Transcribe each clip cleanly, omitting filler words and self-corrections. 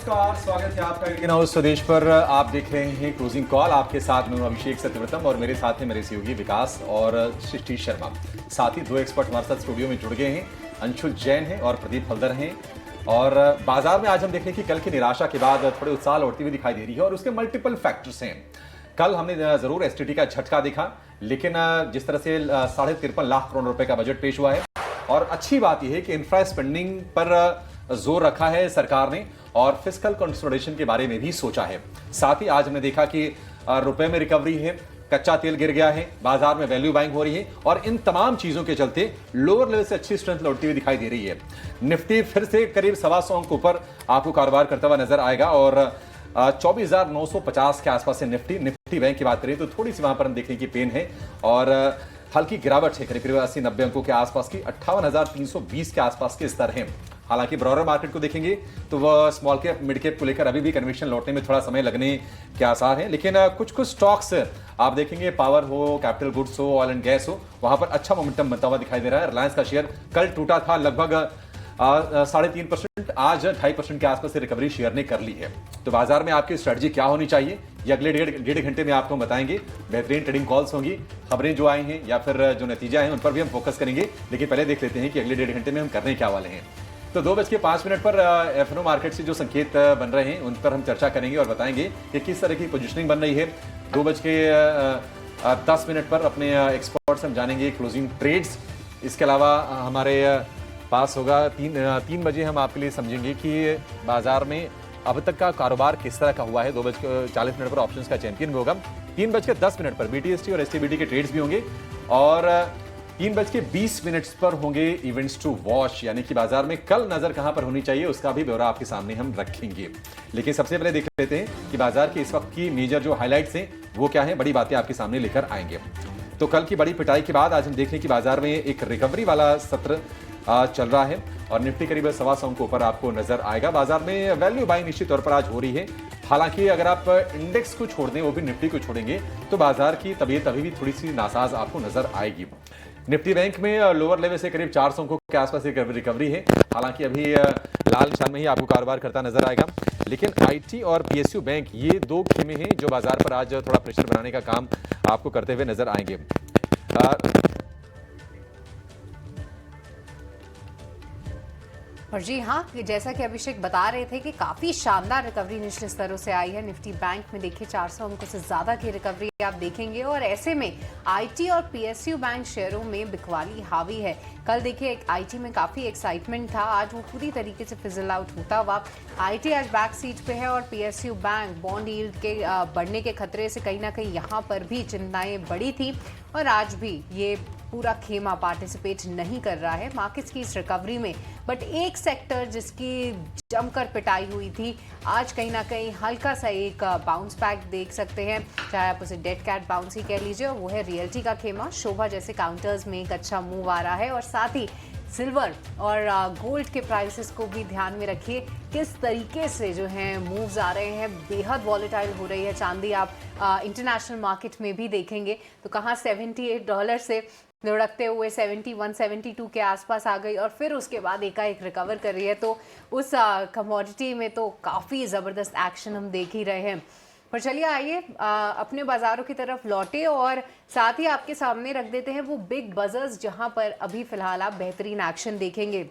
नमस्कार, स्वागत है आपका इंडियन हाउस स्वदेश पर। आप देख रहे हैं क्लोजिंग कॉल। आपके साथ में हूं अभिषेक सत्यव्रतम और मेरे साथ हैं मेरे सहयोगी विकास और सृष्टि शर्मा। साथ ही दो एक्सपर्ट हमारे साथ स्टूडियो में जुड़ गए हैं, अंशुल जैन हैं और प्रदीप हल्दर हैं। और बाजार में आज हम देख रहे हैं कि कल की निराशा के बाद थोड़े उत्साह लौटती हुई दिखाई दे रही है और उसके मल्टीपल फैक्टर्स हैं। कल हमने जरूर एसटीटी का झटका देखा, लेकिन जिस तरह से 53.5 लाख करोड़ रुपए का बजट पेश हुआ है और अच्छी बात यह है कि इंफ्रा स्पेंडिंग पर जोर रखा है सरकार ने और फिस्कल कंसोलिडेशन के बारे में भी सोचा है। साथ ही आज हमने देखा कि रुपए में रिकवरी है, कच्चा तेल गिर गया है, बाजार में वैल्यू बाइंग हो रही है और इन तमाम चीजों के चलते लोअर लेवल से अच्छी स्ट्रेंथ लौटती हुई दिखाई दे रही है। निफ्टी फिर से करीब 125 अंक ऊपर आपको कारोबार करता हुआ नजर आएगा और 24,950 के आसपास से निफ्टी बैंक की बात करें तो थोड़ी सी वहां पर हम देखने की पेन है और हल्की गिरावट है, करीब 80-90 अंकों के आसपास की 58,320 के आसपास के स्तर हैं। हालांकि ब्रॉडर मार्केट को देखेंगे तो वह स्मॉल कैप मिड कैप को लेकर अभी भी कन्विक्शन लौटने में थोड़ा समय लगने के आसार हैं, लेकिन कुछ कुछ स्टॉक्स आप देखेंगे, पावर हो, कैपिटल गुड्स हो, ऑयल एंड गैस हो, वहां पर अच्छा मोमेंटम बनता हुआ दिखाई दे रहा है। रिलायंस का शेयर कल टूटा था लगभग 3.5%, आज 2.5% के आसपास से रिकवरी शेयर ने कर ली है। तो बाजार में आपकी स्ट्रेटजी क्या होनी चाहिए ये अगले डेढ़ घंटे में आपको बताएंगे। बेहतरीन ट्रेडिंग कॉल्स होंगी, खबरें जो आई हैं या फिर जो नतीजा है उन पर भी हम फोकस करेंगे, लेकिन पहले देख लेते हैं कि अगले डेढ़ घंटे में हम करने क्या वाले हैं। तो 2:05 पर एफएनओ मार्केट से जो संकेत बन रहे हैं उन पर हम चर्चा करेंगे और बताएंगे कि किस तरह की पोजीशनिंग बन रही है। 2:10 पर अपने एक्सपर्ट से हम जानेंगे क्लोजिंग ट्रेड्स। इसके अलावा हमारे पास होगा 3 बजे हम आपके लिए समझेंगे कि बाजार में अब तक का कारोबार किस तरह का हुआ है। 2:40 पर ऑप्शंस का चैंपियन भी होगा। 3:10 पर बीटीएसटी और एसटीबीटी के ट्रेड्स भी होंगे और 3:20 पर होंगे इवेंट्स टू वॉच, यानी कि बाजार में कल नजर कहां पर होनी चाहिए उसका भी ब्यौरा आपके सामने हम रखेंगे। लेकिन सबसे पहले देख लेते हैं कि बाजार की इस वक्त की मेजर जो हाइलाइट्स हैं वो क्या है, बड़ी बातें आपके सामने लेकर आएंगे। तो कल की बड़ी पिटाई के बाद आज हम देखें कि बाजार में एक रिकवरी वाला सत्र चल रहा है और निफ्टी करीब 125 अंक ऊपर आपको नजर आएगा। बाजार में वैल्यू बाइंग निश्चित तौर पर आज हो रही है। हालांकि अगर आप इंडेक्स को छोड़ दें, वो भी निफ्टी को छोड़ेंगे, तो बाजार की तबीयत अभी भी थोड़ी सी नासाज आपको नजर आएगी। निफ्टी बैंक में लोअर लेवल से करीब 400 अंकों के आसपास एक रिकवरी है। हालांकि अभी लाल निशान में ही आपको कारोबार करता नजर आएगा, लेकिन आईटी और पीएसयू बैंक ये दो खेमे हैं जो बाजार पर आज थोड़ा प्रेशर बनाने का काम आपको करते हुए नजर आएंगे। और जी हाँ, जैसा कि अभिषेक बता रहे थे कि काफ़ी शानदार रिकवरी निचले स्तरों से आई है। निफ्टी बैंक में देखिए 400 अंकों से ज़्यादा की रिकवरी आप देखेंगे और ऐसे में आईटी और पीएसयू बैंक शेयरों में बिकवाली हावी है। कल देखिए आईटी में काफ़ी एक्साइटमेंट था, आज वो पूरी तरीके से फिजल आउट होता हुआ आईटी आज बैक सीट पे है और पीएसयू बैंक बॉन्ड यील्ड के बढ़ने के खतरे से कहीं ना कहीं यहाँ पर भी चिंताएं बढ़ी थी और आज भी ये पूरा खेमा पार्टिसिपेट नहीं कर रहा है मार्केट्स की इस रिकवरी में। बट एक सेक्टर जिसकी जमकर पिटाई हुई थी, आज कहीं ना कहीं हल्का सा एक बाउंस बैक देख सकते हैं, चाहे आप उसे डेड कैट बाउंस ही कह लीजिए, और वो है रियल्टी का खेमा। शोभा जैसे काउंटर्स में एक अच्छा मूव आ रहा है और साथ ही सिल्वर और गोल्ड के प्राइसेस को भी ध्यान में रखिए, किस तरीके से जो हैं मूव्स आ रहे हैं, बेहद वॉलेटाइल हो रही है चांदी। आप इंटरनेशनल मार्केट में भी देखेंगे तो कहाँ $78 से लुढ़कते हुए 71, 72 के आसपास आ गई और फिर उसके बाद एकाएक रिकवर कर रही है। तो उस कमोडिटी में तो काफ़ी ज़बरदस्त एक्शन हम देख ही रहे हैं। पर चलिए आइए अपने बाजारों की तरफ लौटे और साथ ही आपके सामने रख देते हैं वो बिग बजर्स जहां पर अभी फिलहाल आप बेहतरीन एक्शन देखेंगे।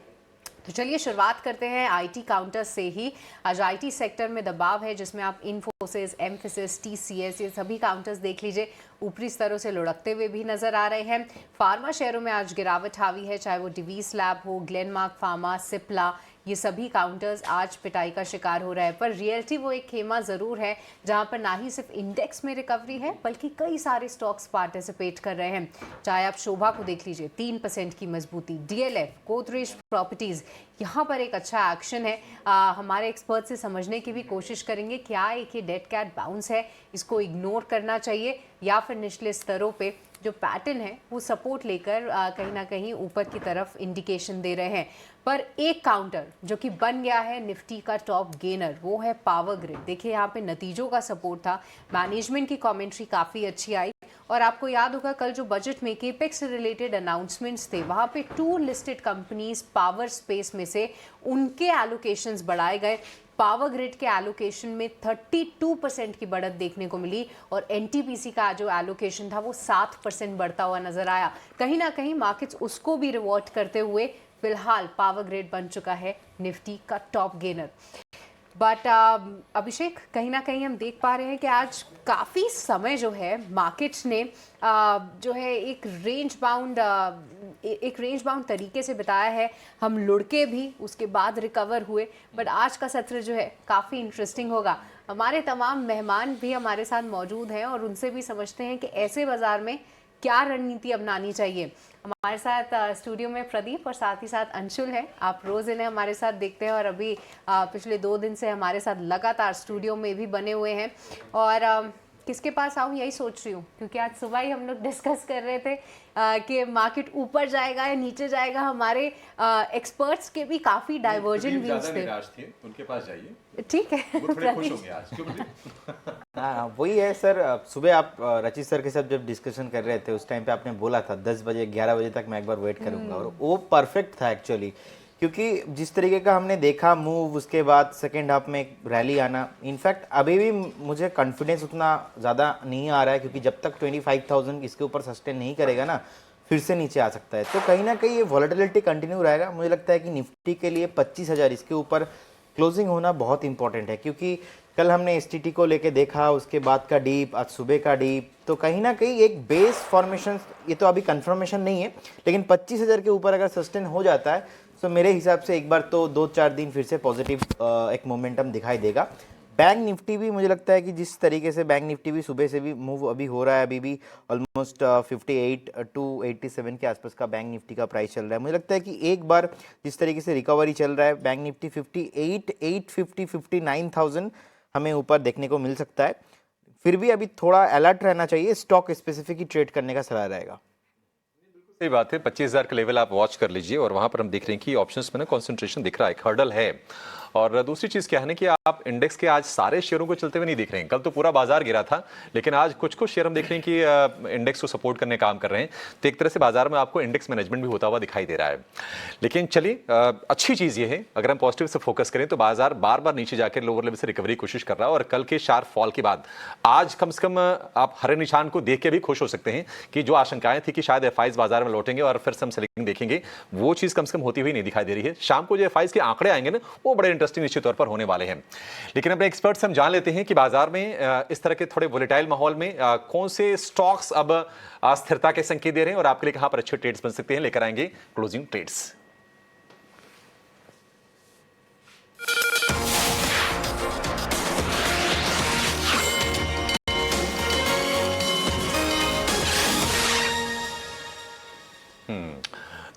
तो चलिए शुरुआत करते हैं आईटी काउंटर्स से ही। आज आईटी सेक्टर में दबाव है जिसमें आप इन्फोसिस, एम्फेसिस, टीसीएस ये सभी काउंटर्स देख लीजिए ऊपरी स्तरों से लुढ़कते हुए भी नजर आ रहे हैं। फार्मा शेयरों में आज गिरावट हावी है, चाहे वो डिवीस लैब हो, ग्लेनमार्क फार्मा, सिप्ला, ये सभी काउंटर्स आज पिटाई का शिकार हो रहा है। पर रियल्टी वो एक खेमा जरूर है जहां पर ना ही सिर्फ इंडेक्स में रिकवरी है बल्कि कई सारे स्टॉक्स पार्टिसिपेट कर रहे हैं। चाहे आप शोभा को देख लीजिए, 3% की मजबूती, डीएलएफ, गोदरेज प्रॉपर्टीज, यहाँ पर एक अच्छा एक्शन है। हमारे एक्सपर्ट से समझने की भी कोशिश करेंगे क्या एक ये डेड कैट बाउंस है, इसको इग्नोर करना चाहिए या फिर निचले स्तरों पे जो पैटर्न है वो सपोर्ट लेकर कहीं ना कहीं ऊपर की तरफ इंडिकेशन दे रहे हैं। पर एक काउंटर जो कि बन गया है निफ्टी का टॉप गेनर, वो है पावर ग्रिड। देखिए यहाँ पे नतीजों का सपोर्ट था, मैनेजमेंट की कमेंट्री काफ़ी अच्छी आई और आपको याद होगा कल जो बजट में केपेक्स से रिलेटेड अनाउंसमेंट्स थे वहाँ पे 2 लिस्टेड कंपनीज पावर स्पेस में से उनके एलोकेशंस बढ़ाए गए। पावर ग्रिड के एलोकेशन में 32% की बढ़त देखने को मिली और एनटीपीसी का जो एलोकेशन था वो 7% बढ़ता हुआ नजर आया। कहीं ना कहीं मार्केट्स उसको भी रिवॉर्ड करते हुए फिलहाल पावर ग्रिड बन चुका है निफ्टी का टॉप गेनर। बट अभिषेक, कहीं ना कहीं हम देख पा रहे हैं कि आज काफ़ी समय जो है मार्केट्स ने जो है एक रेंज बाउंड तरीके से बताया है। हम लुढ़के भी, उसके बाद रिकवर हुए। बट आज का सत्र जो है काफ़ी इंटरेस्टिंग होगा। हमारे तमाम मेहमान भी हमारे साथ मौजूद हैं और उनसे भी समझते हैं कि ऐसे बाज़ार में क्या रणनीति अपनानी चाहिए। हमारे साथ स्टूडियो में प्रदीप और साथ ही साथ अंशुल है। आप रोज इन्हें हमारे साथ देखते हैं और अभी पिछले 2 दिन से हमारे साथ लगातार स्टूडियो में भी बने हुए हैं। और किसके पास आऊँ यही सोच रही हूँ, क्योंकि आज सुबह ही हम लोग डिस्कस कर रहे थे कि मार्केट ऊपर जाएगा या नीचे जाएगा। हमारे एक्सपर्ट्स के भी काफ़ी डाइवर्जेंट व्यूज थे। उनके पास जाइए, ठीक है, वो थोड़े खुश होंगे आज। क्यों प्रदीप? हाँ, वही है सर। सुबह आप रचित सर के साथ जब डिस्कशन कर रहे थे उस टाइम पे आपने बोला था 10 बजे 11 बजे तक मैं एक बार वेट करूंगा, और वो परफेक्ट था एक्चुअली। क्योंकि जिस तरीके का हमने देखा मूव, उसके बाद सेकेंड हाफ में एक रैली आना, इनफैक्ट अभी भी मुझे कॉन्फिडेंस उतना ज़्यादा नहीं आ रहा है, क्योंकि जब तक 25,000 इसके ऊपर सस्टेन नहीं करेगा ना, फिर से नीचे आ सकता है। तो कहीं ना कहीं ये वॉलेटिलिटी कंटिन्यू रहेगा। मुझे लगता है कि निफ्टी के लिए 25,000 इसके ऊपर क्लोजिंग होना बहुत इंपॉर्टेंट है, क्योंकि कल हमने एसटीटी को लेके देखा, उसके बाद का डीप, आज सुबह का डीप, तो कहीं ना कहीं एक बेस फॉर्मेशन, ये तो अभी कंफर्मेशन नहीं है, लेकिन 25,000 के ऊपर अगर सस्टेन हो जाता है तो मेरे हिसाब से एक बार तो 2-4 दिन फिर से पॉजिटिव एक मोमेंटम दिखाई देगा। बैंक निफ्टी भी मुझे लगता है कि जिस तरीके से बैंक निफ्टी भी सुबह से भी मूव अभी हो रहा है, अभी भी ऑलमोस्ट 58 to 87 के आसपास का बैंक निफ्टी का प्राइस चल रहा है। मुझे लगता है कि एक बार जिस तरीके से रिकवरी चल रहा है, बैंक निफ्टी 58, 850, 59,000 हमें ऊपर देखने को मिल सकता है। फिर भी अभी थोड़ा अलर्ट रहना चाहिए, स्टॉक स्पेसिफिक ही ट्रेड करने का सलाह रहेगा। सही बात है, 25,000 का लेवल आप वॉच कर लीजिए, और वहां पर हम देख रहे हैं कि ऑप्शंस में ना कंसंट्रेशन दिख रहा है, एक हर्डल है। और दूसरी चीज क्या है ना कि आप इंडेक्स के आज सारे शेयरों को चलते हुए नहीं देख रहे हैं। कल तो पूरा बाजार गिरा था, लेकिन आज कुछ कुछ शेयर हम देख रहे हैं कि इंडेक्स को सपोर्ट करने काम कर रहे हैं। तो एक तरह से बाजार में आपको इंडेक्स मैनेजमेंट भी होता हुआ दिखाई दे रहा है। लेकिन चलिए, अच्छी चीज ये है, अगर हम पॉजिटिव से फोकस करें तो बाजार बार बार नीचे जाकर लोअर लेवल से रिकवरी की कोशिश कर रहा है। और कल के शार्प फॉल के बाद आज कम से कम आप हरे निशान को देख के भी खुश हो सकते हैं कि जो आशंकाएं थी कि शायद एफआईज बाजार में लौटेंगे और फिर से हम सेलिंग देखेंगे, वो चीज कम से कम होती हुई नहीं दिखाई दे रही है। शाम को जो एफआईज के आंकड़े आएंगे ना, वो बड़े इंटरेस्टिंग निश्चित तौर पर होने वाले हैं। लेकिन अपने एक्सपर्ट से हम जान लेते हैं कि बाजार में इस तरह के थोड़े वोलेटाइल माहौल में कौन से स्टॉक्स अब अस्थिरता के संकेत दे रहे हैं और आपके लिए कहां पर अच्छे ट्रेड्स बन सकते हैं। लेकर आएंगे क्लोजिंग ट्रेड्स।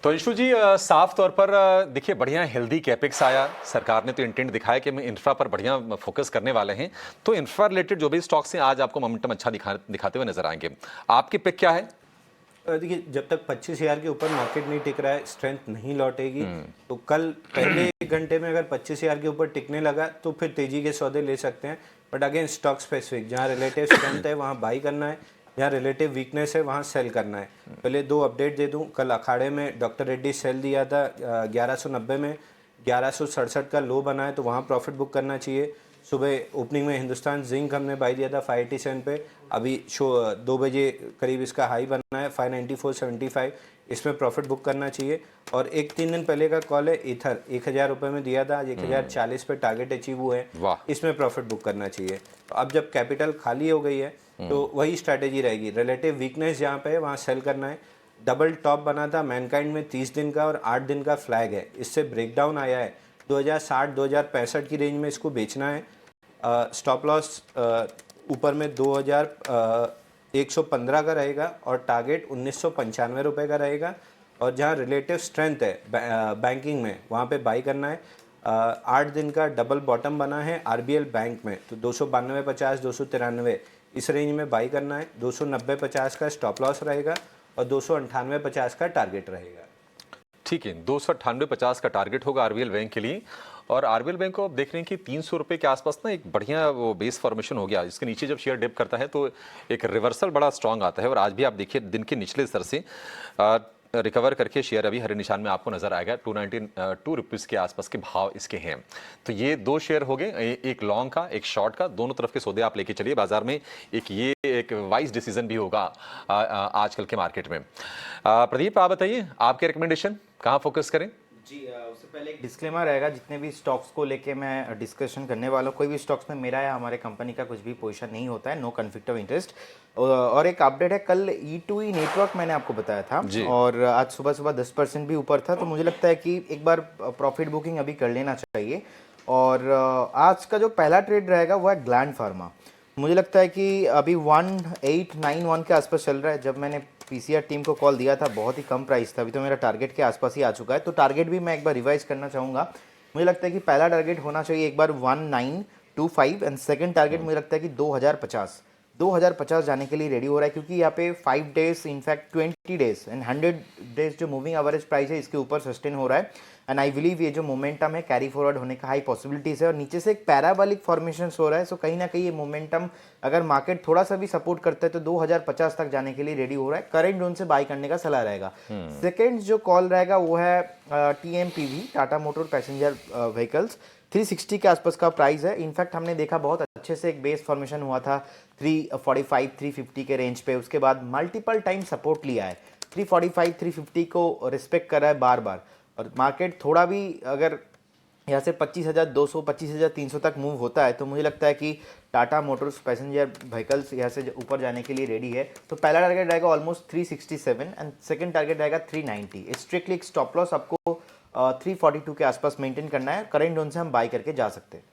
तो अंशु जी, साफ तौर पर देखिए बढ़िया हेल्दी कैपेक्स आया। सरकार ने तो इंटेंट दिखाया कि हम इंफ्रा पर बढ़िया फोकस करने वाले हैं। तो इंफ्रा रिलेटेड जो भी स्टॉक्स हैं आज आपको मोमेंटम अच्छा दिखाते हुए नजर आएंगे। आपकी पिक क्या है? देखिए, जब तक 25,000 के ऊपर मार्केट नहीं टिक रहा है, स्ट्रेंथ नहीं लौटेगी। तो कल पहले 1 घंटे में अगर 25,000 के ऊपर टिकने लगा तो फिर तेजी के सौदे ले सकते हैं। बट अगेन स्टॉक स्पेसिफिक, जहाँ रिलेटिव स्ट्रेंथ है वहाँ बाई करना है, जहाँ रिलेटिव वीकनेस है वहाँ सेल करना है। पहले 2 अपडेट दे दूँ। कल अखाड़े में डॉक्टर रेड्डी सेल दिया था 1190 में, 1167 का लो बना है तो वहाँ प्रॉफिट बुक करना चाहिए। सुबह ओपनिंग में हिंदुस्तान जिंक हमने बाई दिया था 587 पे, अभी 2 बजे करीब इसका हाई बना है 594.75, इसमें प्रॉफिट बुक करना चाहिए। और 3 दिन पहले का कॉल है ईथर, 1,000 रुपये में दिया था, आज 1,040 पे टारगेट अचीव हुए हैं, इसमें प्रॉफिट बुक करना चाहिए। तो अब जब कैपिटल खाली हो गई है तो वही स्ट्रैटेजी रहेगी, रिलेटिव वीकनेस जहाँ पे है वहाँ सेल करना है। डबल टॉप बना था मैनकाइंड में 30 दिन का और 8 दिन का फ्लैग है, इससे ब्रेकडाउन आया है 2060-2065 की रेंज में इसको बेचना है। स्टॉप लॉस ऊपर में 2,115 का रहेगा और टारगेट 1,995 रुपये का रहेगा। और जहाँ रिलेटिव स्ट्रेंथ है बैंकिंग में वहाँ पे बाई करना है। 8 दिन का डबल बॉटम बना है आरबीएल बैंक में, तो 292.50, 293 इस रेंज में बाई करना है। 290.50 का स्टॉप लॉस रहेगा और 298.50 का टारगेट रहेगा। ठीक है, 298.50 का टारगेट होगा आरबीएल बैंक के लिए। और आरबीएल बैंक को आप देख रहे हैं कि 300 रुपये के आसपास ना एक बढ़िया वो बेस फॉर्मेशन हो गया। इसके नीचे जब शेयर डिप करता है तो एक रिवर्सल बड़ा स्ट्रांग आता है। और आज भी आप देखिए दिन के निचले स्तर से रिकवर करके शेयर अभी हरे निशान में आपको नजर आएगा। 292 रुपीज़ के आसपास के भाव इसके हैं। तो ये दो शेयर हो गए, एक लॉन्ग का एक शॉर्ट का, दोनों तरफ के सौदे आप लेके चलिए बाजार में। एक वाइज डिसीजन भी होगा आजकल के मार्केट में। प्रदीप, आप बताइए आपके रिकमेंडेशन कहाँ फोकस करें? जी, उससे पहले एक डिस्क्लेमर रहेगा, जितने भी स्टॉक्स को लेके मैं डिस्कशन करने वाला हूँ, कोई भी स्टॉक्स में मेरा या हमारे कंपनी का कुछ भी पोजीशन नहीं होता है, नो कन्फ्लिक्ट ऑफ इंटरेस्ट। और एक अपडेट है, कल E2E नेटवर्क मैंने आपको बताया था और आज सुबह सुबह 10% भी ऊपर था, तो मुझे लगता है कि एक बार प्रॉफिट बुकिंग अभी कर लेना चाहिए। और आज का जो पहला ट्रेड रहेगा वो है ग्लैंड फार्मा। मुझे लगता है कि अभी 1891 के आसपास चल रहा है। जब मैंने पीसीआर टीम को कॉल दिया था बहुत ही कम प्राइस था, अभी तो मेरा टारगेट के आसपास ही आ चुका है, तो टारगेट भी मैं एक बार रिवाइज करना चाहूँगा। मुझे लगता है कि पहला टारगेट होना चाहिए एक बार 1925 एंड सेकंड टारगेट मुझे लगता है कि 2050 जाने के लिए रेडी हो रहा है, क्योंकि यहाँ पे 5 days in fact 20 days and 100 days जो मूविंग एवरेज प्राइस है इसके ऊपर सस्टेन हो रहा है। एंड आई बिलीव ये जो मोमेंटम है कैरी फॉरवर्ड होने का हाई पॉसिबिलिटीज है, और नीचे से एक पैराबोलिक फॉर्मेशन हो रहा है। सो कहीं ना कहीं ये मोमेंटम अगर मार्केट थोड़ा सा भी सपोर्ट करता है तो 2050 तक जाने के लिए रेडी हो रहा है। करंट जोन से बाय करने का सलाह रहेगा। सेकेंड जो कॉल रहेगा वो है TMPV, Tata motor passenger vehicles. 360 के आसपास का प्राइस है। इनफैक्ट हमने देखा बहुत अच्छे से एक बेस फॉर्मेशन हुआ था 345 350 के रेंज पे, उसके बाद मल्टीपल टाइम सपोर्ट लिया है। 345 350 को रिस्पेक्ट कर रहा है बार बार, और मार्केट थोड़ा भी अगर यहाँ से 25,200 25,300 तक मूव होता है तो मुझे लगता है कि टाटा मोटर्स पैसेंजर व्हीकल्स यहाँ से ऊपर जाने के लिए रेडी है। तो पहला टारगेट रहेगा ऑलमोस्ट 367 एंड सेकंड टारगेट रहेगा 390। स्ट्रिक्टली एक स्टॉप लॉस आपको 342 के आसपास मेंटेन करना है। करंट जोन से हम बाय करके जा सकते हैं।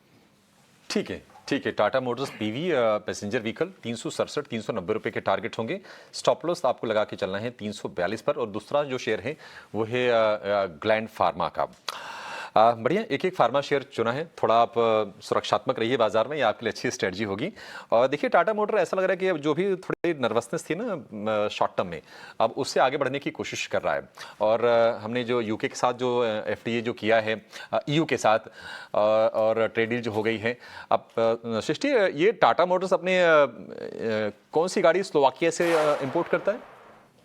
ठीक है। Tata Motors PV passenger vehicle 367 390 रुपए के टारगेट होंगे। स्टॉप लॉस आपको लगा के चलना है 342 पर। और दूसरा जो शेयर है वो है ग्लैंड फार्मा का। बढ़िया, एक फार्मा शेयर चुना है। थोड़ा आप सुरक्षात्मक रहिए बाजार में, ये आपके लिए अच्छी स्ट्रेटजी होगी। और देखिए टाटा मोटर ऐसा लग रहा है कि अब जो भी थोड़ी नर्वसनेस थी ना शॉर्ट टर्म में, अब उससे आगे बढ़ने की कोशिश कर रहा है। और हमने जो यूके के साथ जो FTA जो किया है, EU के साथ और ट्रेड डील जो हो गई है। अब सृष्टि, ये टाटा मोटर्स अपने कौन सी गाड़ी स्लोवाकिया से इंपोर्ट करता है?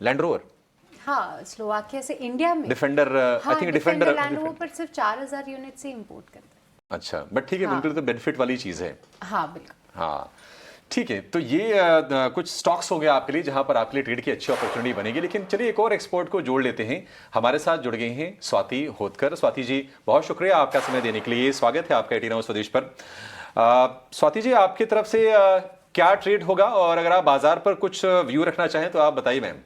Land rover? हाँ, स्लोवाकिया से इंडिया में defender, I think defender land rover पर सिर्फ 4000 यूनिट से इंपोर्ट करते हैं। अच्छा, बट ठीक है, बिल्कुल तो बेनिफिट वाली चीज है। हाँ बिल्कुल। हाँ ठीक है। तो ये कुछ स्टॉक्स हो गए आपके लिए जहां पर आपके लिए ट्रेड की अच्छी अपॉर्चुनिटी बनेगी। लेकिन चलिए एक और एक्सपर्ट को जोड़ लेते हैं। हमारे साथ जुड़ गए हैं स्वाति होतकर। स्वाति जी, बहुत शुक्रिया आपका समय देने के लिए। स्वागत है आपका 89 स्वदेश पर। स्वाति जी, आपकी तरफ से क्या ट्रेड होगा, और अगर आप बाजार पर कुछ व्यू रखना चाहें तो आप बताइए मैम।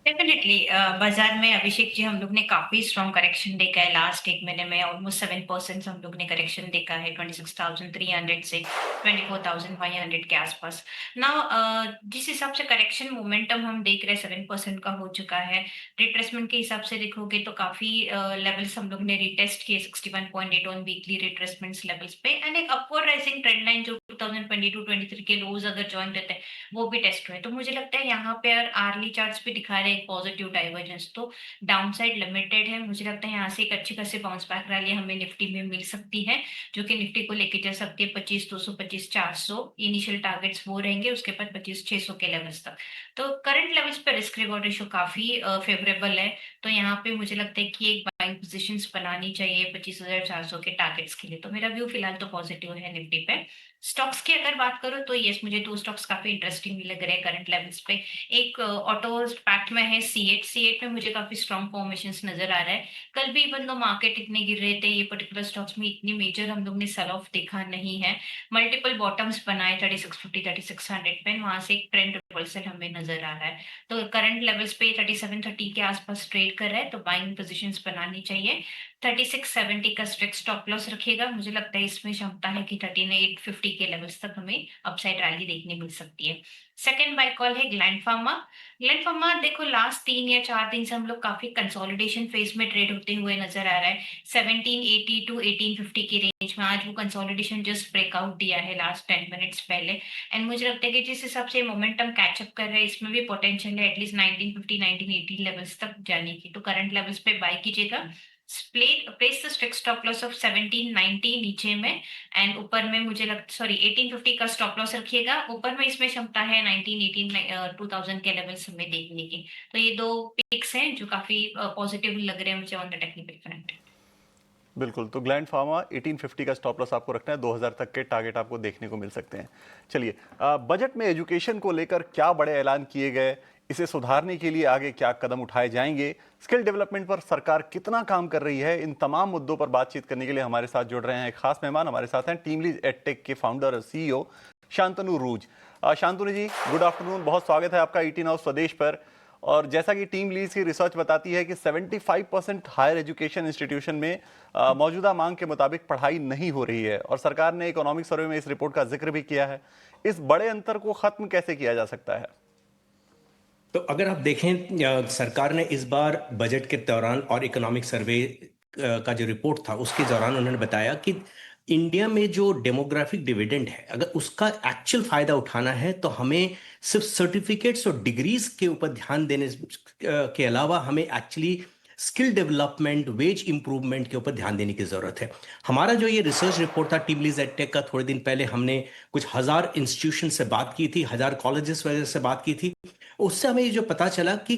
डेफिनेटली बाजार में अभिषेक जी हम लोग ने काफी स्ट्रॉन्ग करेक्शन देखा है। लास्ट एक महीने में ऑलमोस्ट 7% हम लोग ने करेक्शन देखा है 26,300 से 24,500 के आसपास ना। जिस हिसाब से करेक्शन मोमेंटम हम देख रहे हैं 7% का हो चुका है। रिट्रेसमेंट के हिसाब से देखोगे तो काफी लेवल्स हम लोग ने रिटेस्ट किए 61.8 ऑन वीकली रिट्रेसमेंट लेवल्स पे, एंड एक अपवर्ड राइजिंग ट्रेंड लाइन जो 2022-23 के लोज अगर ज्वाइन रहते हैं वो भी टेस्ट हुए। तो मुझे लगता है यहाँ पे आर्ली चार्ट्स पे दिखा रहे हैं एक पॉजिटिव डाइवर्जेंस, तो डाउनसाइड लिमिटेड है। मुझे लगता है यहाँ से एक अच्छी खासी बाउंस बैक रैली हमें निफ्टी में मिल सकती है, जो कि निफ्टी को लेके जा सकती है 25,200 25,400 इनिशियल टारगेट्स वो रहेंगे, उसके बाद 25,600 के लेवल्स तक। तो करंट लेवल्स पे रिस्क रिवॉर्ड रेशियो काफी फेवरेबल है। तो यहाँ पे मुझे लगता है कि एक बाइंग पोजीशंस बनानी चाहिए 25,400 के टारगेट्स के लिए। तो मेरा व्यू फिलहाल तो पॉजिटिव है निफ्टी पे। स्टॉक्स की अगर बात करूं तो यस, मुझे 2 स्टॉक्स काफी इंटरेस्टिंग भी लग रहे हैं करंट लेवल्स पे। एक ऑटो पैक्ट में है C8 में मुझे काफी स्ट्रॉन्ग फॉर्मेशंस नजर आ रहा है। कल भी इवन दो मार्केट इतने गिर रहे थे, ये पर्टिकुलर स्टॉक्स में इतनी मेजर हम लोग ने सेल ऑफ देखा नहीं है। मल्टीपल बॉटम्स बनाए 3650 3600 पे, वहां से एक ट्रेंड रिवर्सल हमें नजर आ रहा है। तो करंट लेवल्स पे 3730 के आसपास ट्रेड कर रहा है, तो बाइंग पोजीशंस बनानी चाहिए। 3670 का स्ट्रिक्ट स्टॉप लॉस रखिएगा। मुझे लगता है इसमें क्षमता है कि 3850 के लेवल्स तक हमें अपसाइड रैली देखने मिल सकती है। सेकंड बाय कॉल है ग्लैंड फार्मा। ग्लैंड फार्मा देखो लास्ट 3 या 4 दिन से हम लोग काफी कंसोलिडेशन फेज में ट्रेड होते हुए नजर आ रहा है 1780 टू 1850 की रेंज में। आज वो कंसोलिडेशन जस्ट ब्रेकआउट दिया है लास्ट 10 मिनट्स पहले, एंड मुझे लगता है कि जिस हिसाब से मोमेंटम कैचअप कर रहा है इसमें भी पोटेंशियल है एटलीस्ट 1950 1980 लेवल्स तक जाने की। तो करंट लेवल्स पे बाय कीजिएगा। Place the strict stop loss of 1790 नीचे में, एंड ऊपर में मुझे 1850 का स्टॉप लॉस रखिएगा। ऊपर में इसमें क्षमता है 1918 2000 के लेवल्स हमें देखने की। तो ये दो पिक्स हैं जो काफी पॉजिटिव लग रहे हैं मुझे ऑन द टेक्निकल फ्रंट। बिल्कुल, तो ग्लैंड फार्मा 1850 का स्टॉप लॉस आपको रखना है, 2000 तक के टारगेट आपको देखने को मिल सकते हैं। चलिए, बजट में एजुकेशन को लेकर क्या बड़े ऐलान किए गए, इसे सुधारने के लिए आगे क्या कदम उठाए जाएंगे, स्किल डेवलपमेंट पर सरकार कितना काम कर रही है, इन तमाम मुद्दों पर बातचीत करने के लिए हमारे साथ जुड़ रहे हैं एक खास मेहमान। हमारे साथ हैं टीमलीज एडटेक के फाउंडर और सीईओ शांतनु रूज। शांतनु जी, गुड आफ्टरनून, बहुत स्वागत है आपका ईटी नाउ स्वदेश पर। और जैसा कि टीम लीज की रिसर्च बताती है कि 75% हायर एजुकेशन इंस्टीट्यूशन में मौजूदा मांग के मुताबिक पढ़ाई नहीं हो रही है, और सरकार ने इकोनॉमिक सर्वे में इस रिपोर्ट का जिक्र भी किया है। इस बड़े अंतर को खत्म कैसे किया जा सकता है? तो अगर आप देखें, सरकार ने इस बार बजट के दौरान और इकोनॉमिक सर्वे का जो रिपोर्ट था उसके दौरान उन्होंने बताया कि इंडिया में जो डेमोग्राफिक डिविडेंड है, अगर उसका एक्चुअल फायदा उठाना है तो हमें सिर्फ सर्टिफिकेट्स और डिग्रीज के ऊपर ध्यान देने के अलावा हमें actually skill development, wage improvement के ऊपर ध्यान देने की जरूरत है। हमारा जो ये रिसर्च रिपोर्ट था टीमलीज एडटेक का, थोड़े दिन पहले हमने कुछ 1000 इंस्टीट्यूशन से बात की थी, 1000 कॉलेजेस वगैरह से बात की थी। उससे हमें ये जो पता चला कि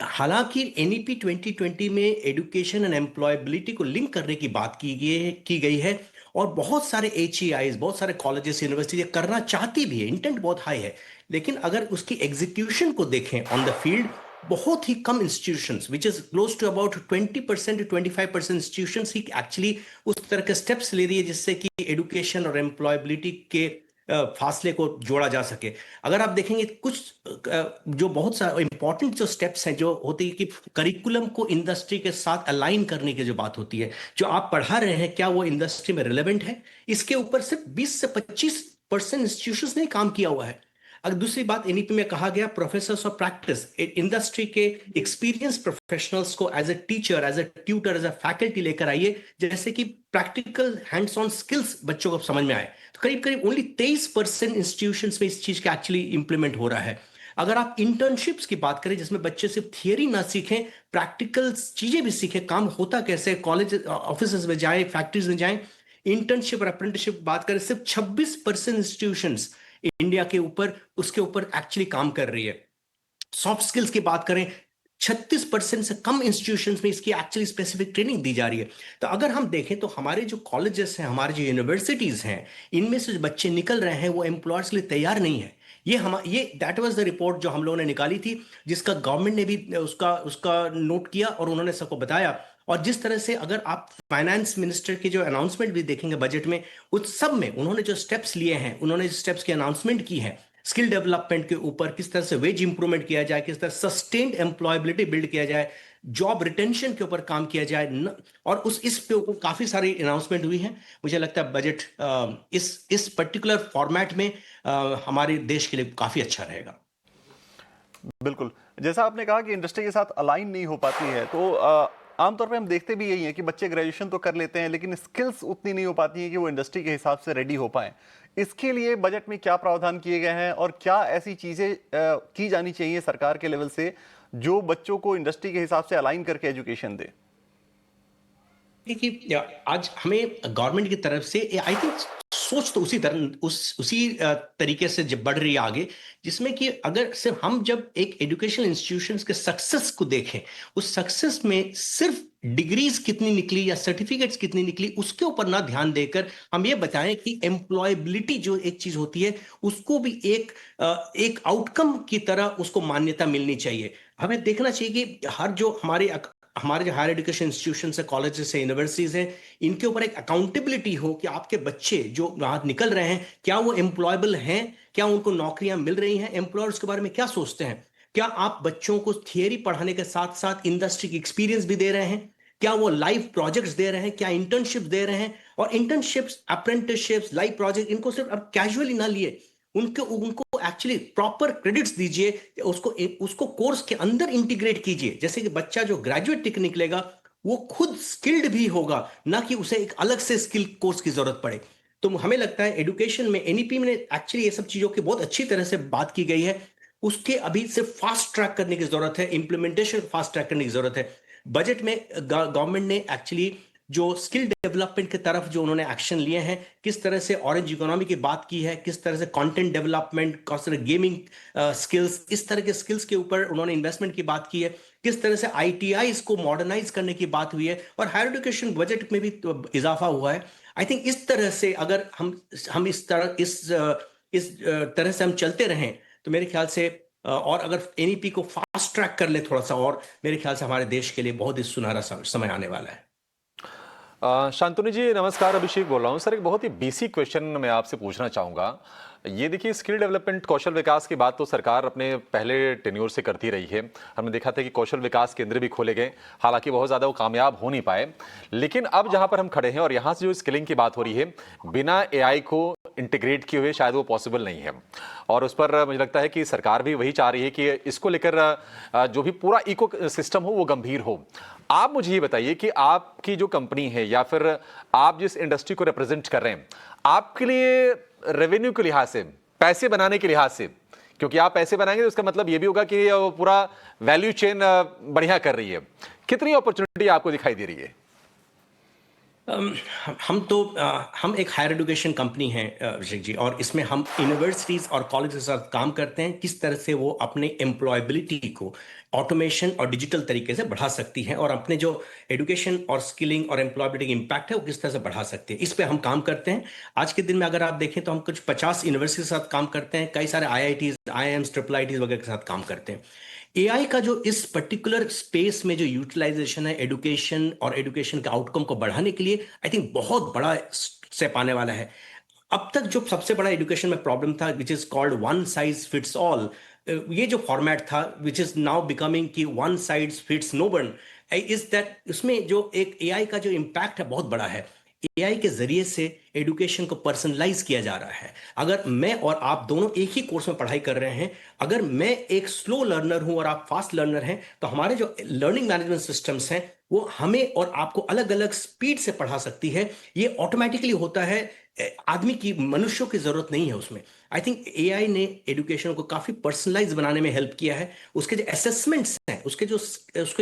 हालांकि एनईपी 2020 में एजुकेशन एंड एम्प्लॉयबिलिटी को लिंक करने की बात की गई है, और बहुत सारे HEIs, बहुत सारे कॉलेजेस, यूनिवर्सिटी करना चाहती भी है, इंटेंट बहुत हाई है, लेकिन अगर उसकी एग्जीक्यूशन को देखें ऑन द फील्ड, बहुत ही कम institutions, which is close to about 20% to 25% institutions ही एक्चुअली उस तरह के स्टेप्स ले रही है जिससे कि एजुकेशन और एम्प्लॉयबिलिटी के फासले को जोड़ा जा सके। अगर आप देखेंगे कुछ जो बहुत सारे इंपॉर्टेंट जो स्टेप्स हैं, जो होती है कि करिकुलम को इंडस्ट्री के साथ अलाइन करने की जो बात होती है, जो आप पढ़ा रहे हैं क्या वो इंडस्ट्री में रिलेवेंट है, इसके ऊपर सिर्फ 20 से 25% इंस्टीट्यूशंस ने काम किया हुआ है। अगर दूसरी बात, एनईपी में कहा गया प्रोफेसर्स ऑफ प्रैक्टिस, इंडस्ट्री के एक्सपीरियंस प्रोफेशनल्स को as a teacher, as a tutor, as a faculty लेकर आइए, जैसे कि प्रैक्टिकल हैंड्स ऑन स्किल्स बच्चों को समझ में आए। तो करीब करीब ओनली 23% इंस्टीट्यूशंस में इस चीज का एक्चुअली इंप्लीमेंट हो रहा है। अगर आप इंटर्नशिप्स की बात करें, जिसमें बच्चे सिर्फ थियरी ना सीखें, प्रैक्टिकल चीजें भी सीखें, काम होता कैसे, कॉलेज ऑफिस में जाए, फैक्ट्रीज में जाए, इंटर्नशिप और अप्रेंटिसशिप बात करें, सिर्फ 26% इंस्टीट्यूशंस इंडिया के ऊपर उसके ऊपर एक्चुअली काम कर रही है। सॉफ्ट स्किल्स की बात करें, 36% से कम इंस्टीट्यूशंस में इसकी एक्चुअली स्पेसिफिक ट्रेनिंग दी जा रही है। तो अगर हम देखें तो हमारे जो कॉलेजेस हैं, हमारे जो यूनिवर्सिटीज हैं, इनमें से जो बच्चे निकल रहे हैं वो एम्प्लॉयर्स के लिए तैयार नहीं है। ये दैट वाज द रिपोर्ट जो हम लोगों ने निकाली थी, जिसका गवर्नमेंट ने भी उसका नोट किया और उन्होंने सबको बताया। और जिस तरह से अगर आप फाइनेंस मिनिस्टर की जो अनाउंसमेंट भी देखेंगे बजट में, उस सब में उन्होंने जो स्टेप्स लिए हैं, उन्होंने स्टेप्स की अनाउंसमेंट की है स्किल डेवलपमेंट के ऊपर, किस तरह से वेज इंप्रूवमेंट किया जाए, किस तरह सस्टेन्ड एम्प्लॉयबिलिटी बिल्ड किया जाए, जॉब रिटेंशन के ऊपर काम किया जाए, और इस पे ऊपर काफी सारी अनाउंसमेंट हुई है। मुझे लगता है बजट इस पर्टिकुलर फॉर्मेट में हमारे देश के लिए काफी अच्छा रहेगा। बिल्कुल, जैसा आपने कहा कि इंडस्ट्री के साथ अलाइन नहीं हो पाती है, तो आमतौर पे हम देखते भी यही है कि बच्चे ग्रेजुएशन तो कर लेते हैं लेकिन स्किल्स उतनी नहीं हो पाती हैं कि वो इंडस्ट्री के हिसाब से रेडी हो पाएं। इसके लिए बजट में क्या प्रावधान किए गए हैं और क्या ऐसी चीजें की जानी चाहिए सरकार के लेवल से जो बच्चों को इंडस्ट्री के हिसाब से अलाइन करके एजुकेशन दे? देखिए, आज हमें गवर्नमेंट की तरफ से आई थिंक सोच तो उसी तरीके से जब बढ़ रही है आगे, जिसमें कि अगर सिर्फ हम जब एक एजुकेशन इंस्टीट्यूशंस के सक्सेस को देखें, उस सक्सेस में सिर्फ डिग्रीज कितनी निकली या सर्टिफिकेट्स कितनी निकली उसके ऊपर ना ध्यान देकर हम ये बताएं कि एम्प्लॉयबिलिटी जो एक चीज होती है उसको भी एक आउटकम की तरह उसको मान्यता मिलनी चाहिए। हमें देखना चाहिए कि हमारे जो हायर एजुकेशन इंस्टीट्यूशन है, कॉलेजेस है, यूनिवर्सिटीज हैं, इनके ऊपर एक अकाउंटेबिलिटी हो कि आपके बच्चे जो वहां निकल रहे हैं क्या वो एम्प्लॉयबल हैं, क्या उनको नौकरियां मिल रही हैं, एम्प्लॉयर्स के बारे में क्या सोचते हैं, क्या आप बच्चों को थियरी पढ़ाने के साथ साथ इंडस्ट्री की एक्सपीरियंस भी दे रहे हैं, क्या वो लाइव प्रोजेक्ट्स दे रहे हैं, क्या इंटर्नशिप दे रहे हैं। और इंटर्नशिप्स, अप्रेंटिसशिप्स, लाइव प्रोजेक्ट, इनको सिर्फ अब कैजुअली ना लिए, उनको एक्चुअली प्रॉपर क्रेडिट्स दीजिए, उसको कोर्स के अंदर इंटीग्रेट कीजिए, जैसे कि बच्चा जो ग्रेजुएट टिक निकलेगा वो खुद स्किल्ड भी होगा, ना कि उसे एक अलग से स्किल कोर्स की जरूरत पड़े। तो हमें लगता है एजुकेशन में एनईपी में एक्चुअली ये सब चीजों की बहुत अच्छी तरह से बात की गई है। उसके अभी सिर्फ फास्ट ट्रैक करने की जरूरत है, इंप्लीमेंटेशन फास्ट ट्रैक करने की जरूरत है। बजट में गवर्नमेंट ने एक्चुअली जो स्किल डेवलपमेंट की तरफ जो उन्होंने एक्शन लिए हैं, किस तरह से ऑरेंज इकोनॉमी की बात की है, किस तरह से कंटेंट डेवलपमेंट, किस तरह गेमिंग स्किल्स, इस तरह के स्किल्स के ऊपर उन्होंने इन्वेस्टमेंट की बात की है, किस तरह से आईटीआईज को मॉडर्नाइज करने की बात हुई है, और हायर एजुकेशन बजट में भी इजाफा हुआ है। आई थिंक इस तरह से अगर हम इस तरह से हम चलते रहें तो मेरे ख्याल से और अगर एनईपी को फास्ट ट्रैक कर ले थोड़ा सा, और मेरे ख्याल से हमारे देश के लिए बहुत ही सुनहरा समय आने वाला है। शांतनु जी नमस्कार, अभिषेक बोल रहा हूँ सर। एक बहुत ही बेसिक क्वेश्चन मैं आपसे पूछना चाहूँगा। ये देखिए, स्किल डेवलपमेंट, कौशल विकास की बात तो सरकार अपने पहले टेन्योर से करती रही है। हमने देखा था कि कौशल विकास केंद्र भी खोले गए, हालांकि बहुत ज़्यादा वो कामयाब हो नहीं पाए। लेकिन अब जहाँ पर हम खड़े हैं और यहाँ से जो स्किलिंग की बात हो रही है, बिना एआई को इंटीग्रेट किए हुए शायद वो पॉसिबल नहीं है। और उस पर मुझे लगता है कि सरकार भी वही चाह रही है कि इसको लेकर जो भी पूरा इको सिस्टम हो वो गंभीर हो। आप मुझे ये बताइए कि आपकी जो कंपनी है या फिर आप जिस इंडस्ट्री को रिप्रेजेंट कर रहे हैं, आपके लिए रेवेन्यू के लिहाज से, पैसे बनाने के लिहाज से, क्योंकि आप पैसे बनाएंगे तो उसका मतलब ये भी होगा कि वो पूरा वैल्यू चेन बढ़िया कर रही है, कितनी अपॉर्चुनिटी आपको दिखाई दे रही है? हम एक हायर एजुकेशन कंपनी है अभिषेक जी, और इसमें हम यूनिवर्सिटीज और कॉलेज के साथ काम करते हैं, किस तरह से वो अपने एम्प्लॉयबिलिटी को ऑटोमेशन और डिजिटल तरीके से बढ़ा सकती हैं, और अपने जो एजुकेशन और स्किलिंग और एम्प्लॉयबिलिटी इम्पैक्ट है वो किस तरह से बढ़ा सकते हैं, इस पे हम काम करते हैं। आज के दिन में अगर आप देखें तो हम कुछ 50 यूनिवर्सिटी के साथ काम करते हैं, कई सारे IITs, IIMs, IIITs वगैरह के साथ काम करते हैं। एआई का जो इस पर्टिकुलर स्पेस में जो यूटिलाइजेशन है एजुकेशन और एजुकेशन के आउटकम को बढ़ाने के लिए, आई थिंक बहुत बड़ा स्टेप आने वाला है। अब तक जो सबसे बड़ा एजुकेशन में प्रॉब्लम था, which is called one size fits all, ये जो फॉर्मेट था, विच इज नाउ बिकमिंग कि one size fits no one, is that उसमें जो एक एआई का जो इम्पैक्ट है बहुत बड़ा है। एआई के जरिए से एजुकेशन को पर्सनलाइज किया जा रहा है। अगर मैं और आप दोनों एक ही कोर्स में पढ़ाई कर रहे हैं, अगर मैं एक स्लो लर्नर हूं और आप फास्ट लर्नर हैं, तो हमारे जो लर्निंग मैनेजमेंट सिस्टम्स हैं वो हमें और आपको अलग अलग स्पीड से पढ़ा सकती है। ये ऑटोमेटिकली होता है, आदमी की, मनुष्यों की जरूरत नहीं है उसमें। आई थिंक एआई ने एजुकेशन को काफी पर्सनलाइज बनाने में हेल्प किया है। उसके जो असेसमेंट्स हैं, उसके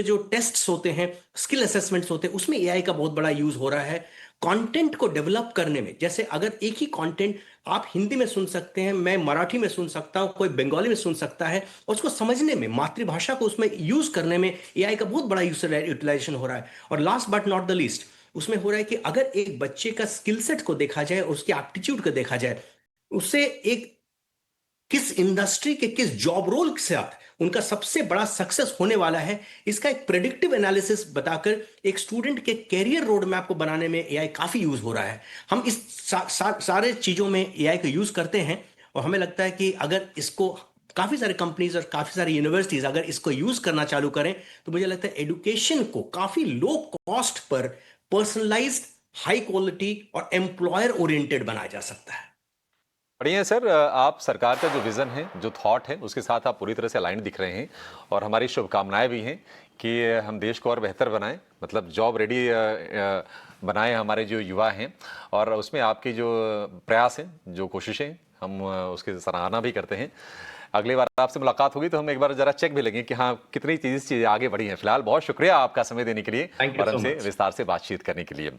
जो टेस्ट्स होते हैं, स्किल असेसमेंट्स होते हैं, उसमें एआई का बहुत बड़ा यूज हो रहा है। कंटेंट को डेवलप करने में, जैसे अगर एक ही कंटेंट आप हिंदी में सुन सकते हैं, मैं मराठी में सुन सकता हूं, कोई बंगाली में सुन सकता है, और उसको समझने में, मातृभाषा को उसमें यूज करने में एआई का बहुत बड़ा यूटिलाइजेशन हो रहा है। और last but not the least, उसमें हो रहा है कि अगर एक बच्चे का स्किल सेट को देखा जाए, उसकी एप्टीट्यूड को देखा जाए, उससे एक किस इंडस्ट्री के किस जॉब रोल के साथ उनका सबसे बड़ा सक्सेस होने वाला है, इसका एक प्रेडिक्टिव एनालिसिस बताकर एक स्टूडेंट के कैरियर रोड मैप को बनाने में एआई काफी यूज हो रहा है। हम इस सारे चीजों में एआई को यूज करते हैं, और हमें लगता है कि अगर इसको काफी सारे कंपनीज और काफी सारी यूनिवर्सिटीज अगर इसको यूज करना चालू करें, तो मुझे लगता है एजुकेशन को काफी low cost per personalised, high quality और एम्प्लॉयर ओरिएंटेड बनाया जा सकता है। बढ़िया है सर, आप सरकार का जो विजन है, जो थॉट है, उसके साथ आप पूरी तरह से अलाइन दिख रहे हैं, और हमारी शुभकामनाएं भी हैं कि हम देश को और बेहतर बनाएं, मतलब जॉब रेडी बनाएं हमारे जो युवा हैं। और उसमें आपके जो प्रयास हैं, जो कोशिशें हैं, हम उसकी सराहना भी करते हैं। अगली बार आपसे मुलाकात होगी तो हम एक बार जरा चेक भी लेंगे कि हाँ कितनी चीजें आगे बढ़ी हैं। फिलहाल बहुत शुक्रिया आपका समय देने के लिए और हमसे विस्तार से बातचीत करने के लिए।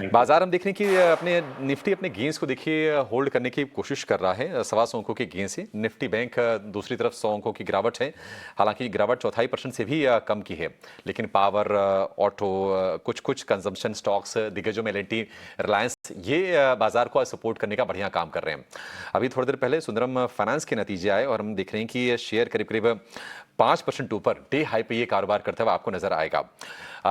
बाजार हम देखने की अपने निफ्टी अपने गेंस को देखिए होल्ड करने की कोशिश कर रहा है। 1.25 अंकों की गेंस है। निफ्टी बैंक दूसरी तरफ 100 अंकों की गिरावट है। हालांकि गिरावट 0.25% से भी कम की है, लेकिन पावर, ऑटो, कुछ कंजम्पशन स्टॉक्स, दिग्गजों में एल&टी, रिलायंस, ये बाजार को सपोर्ट करने का बढ़िया काम कर रहे हैं। अभी थोड़ी देर पहले सुंदरम फाइनेंस के नतीजे आए और हम देख रहे हैं कि ये शेयर करीब करीब 5% ऊपर डे हाई पे ये कारोबार करता हुआ आपको नजर आएगा।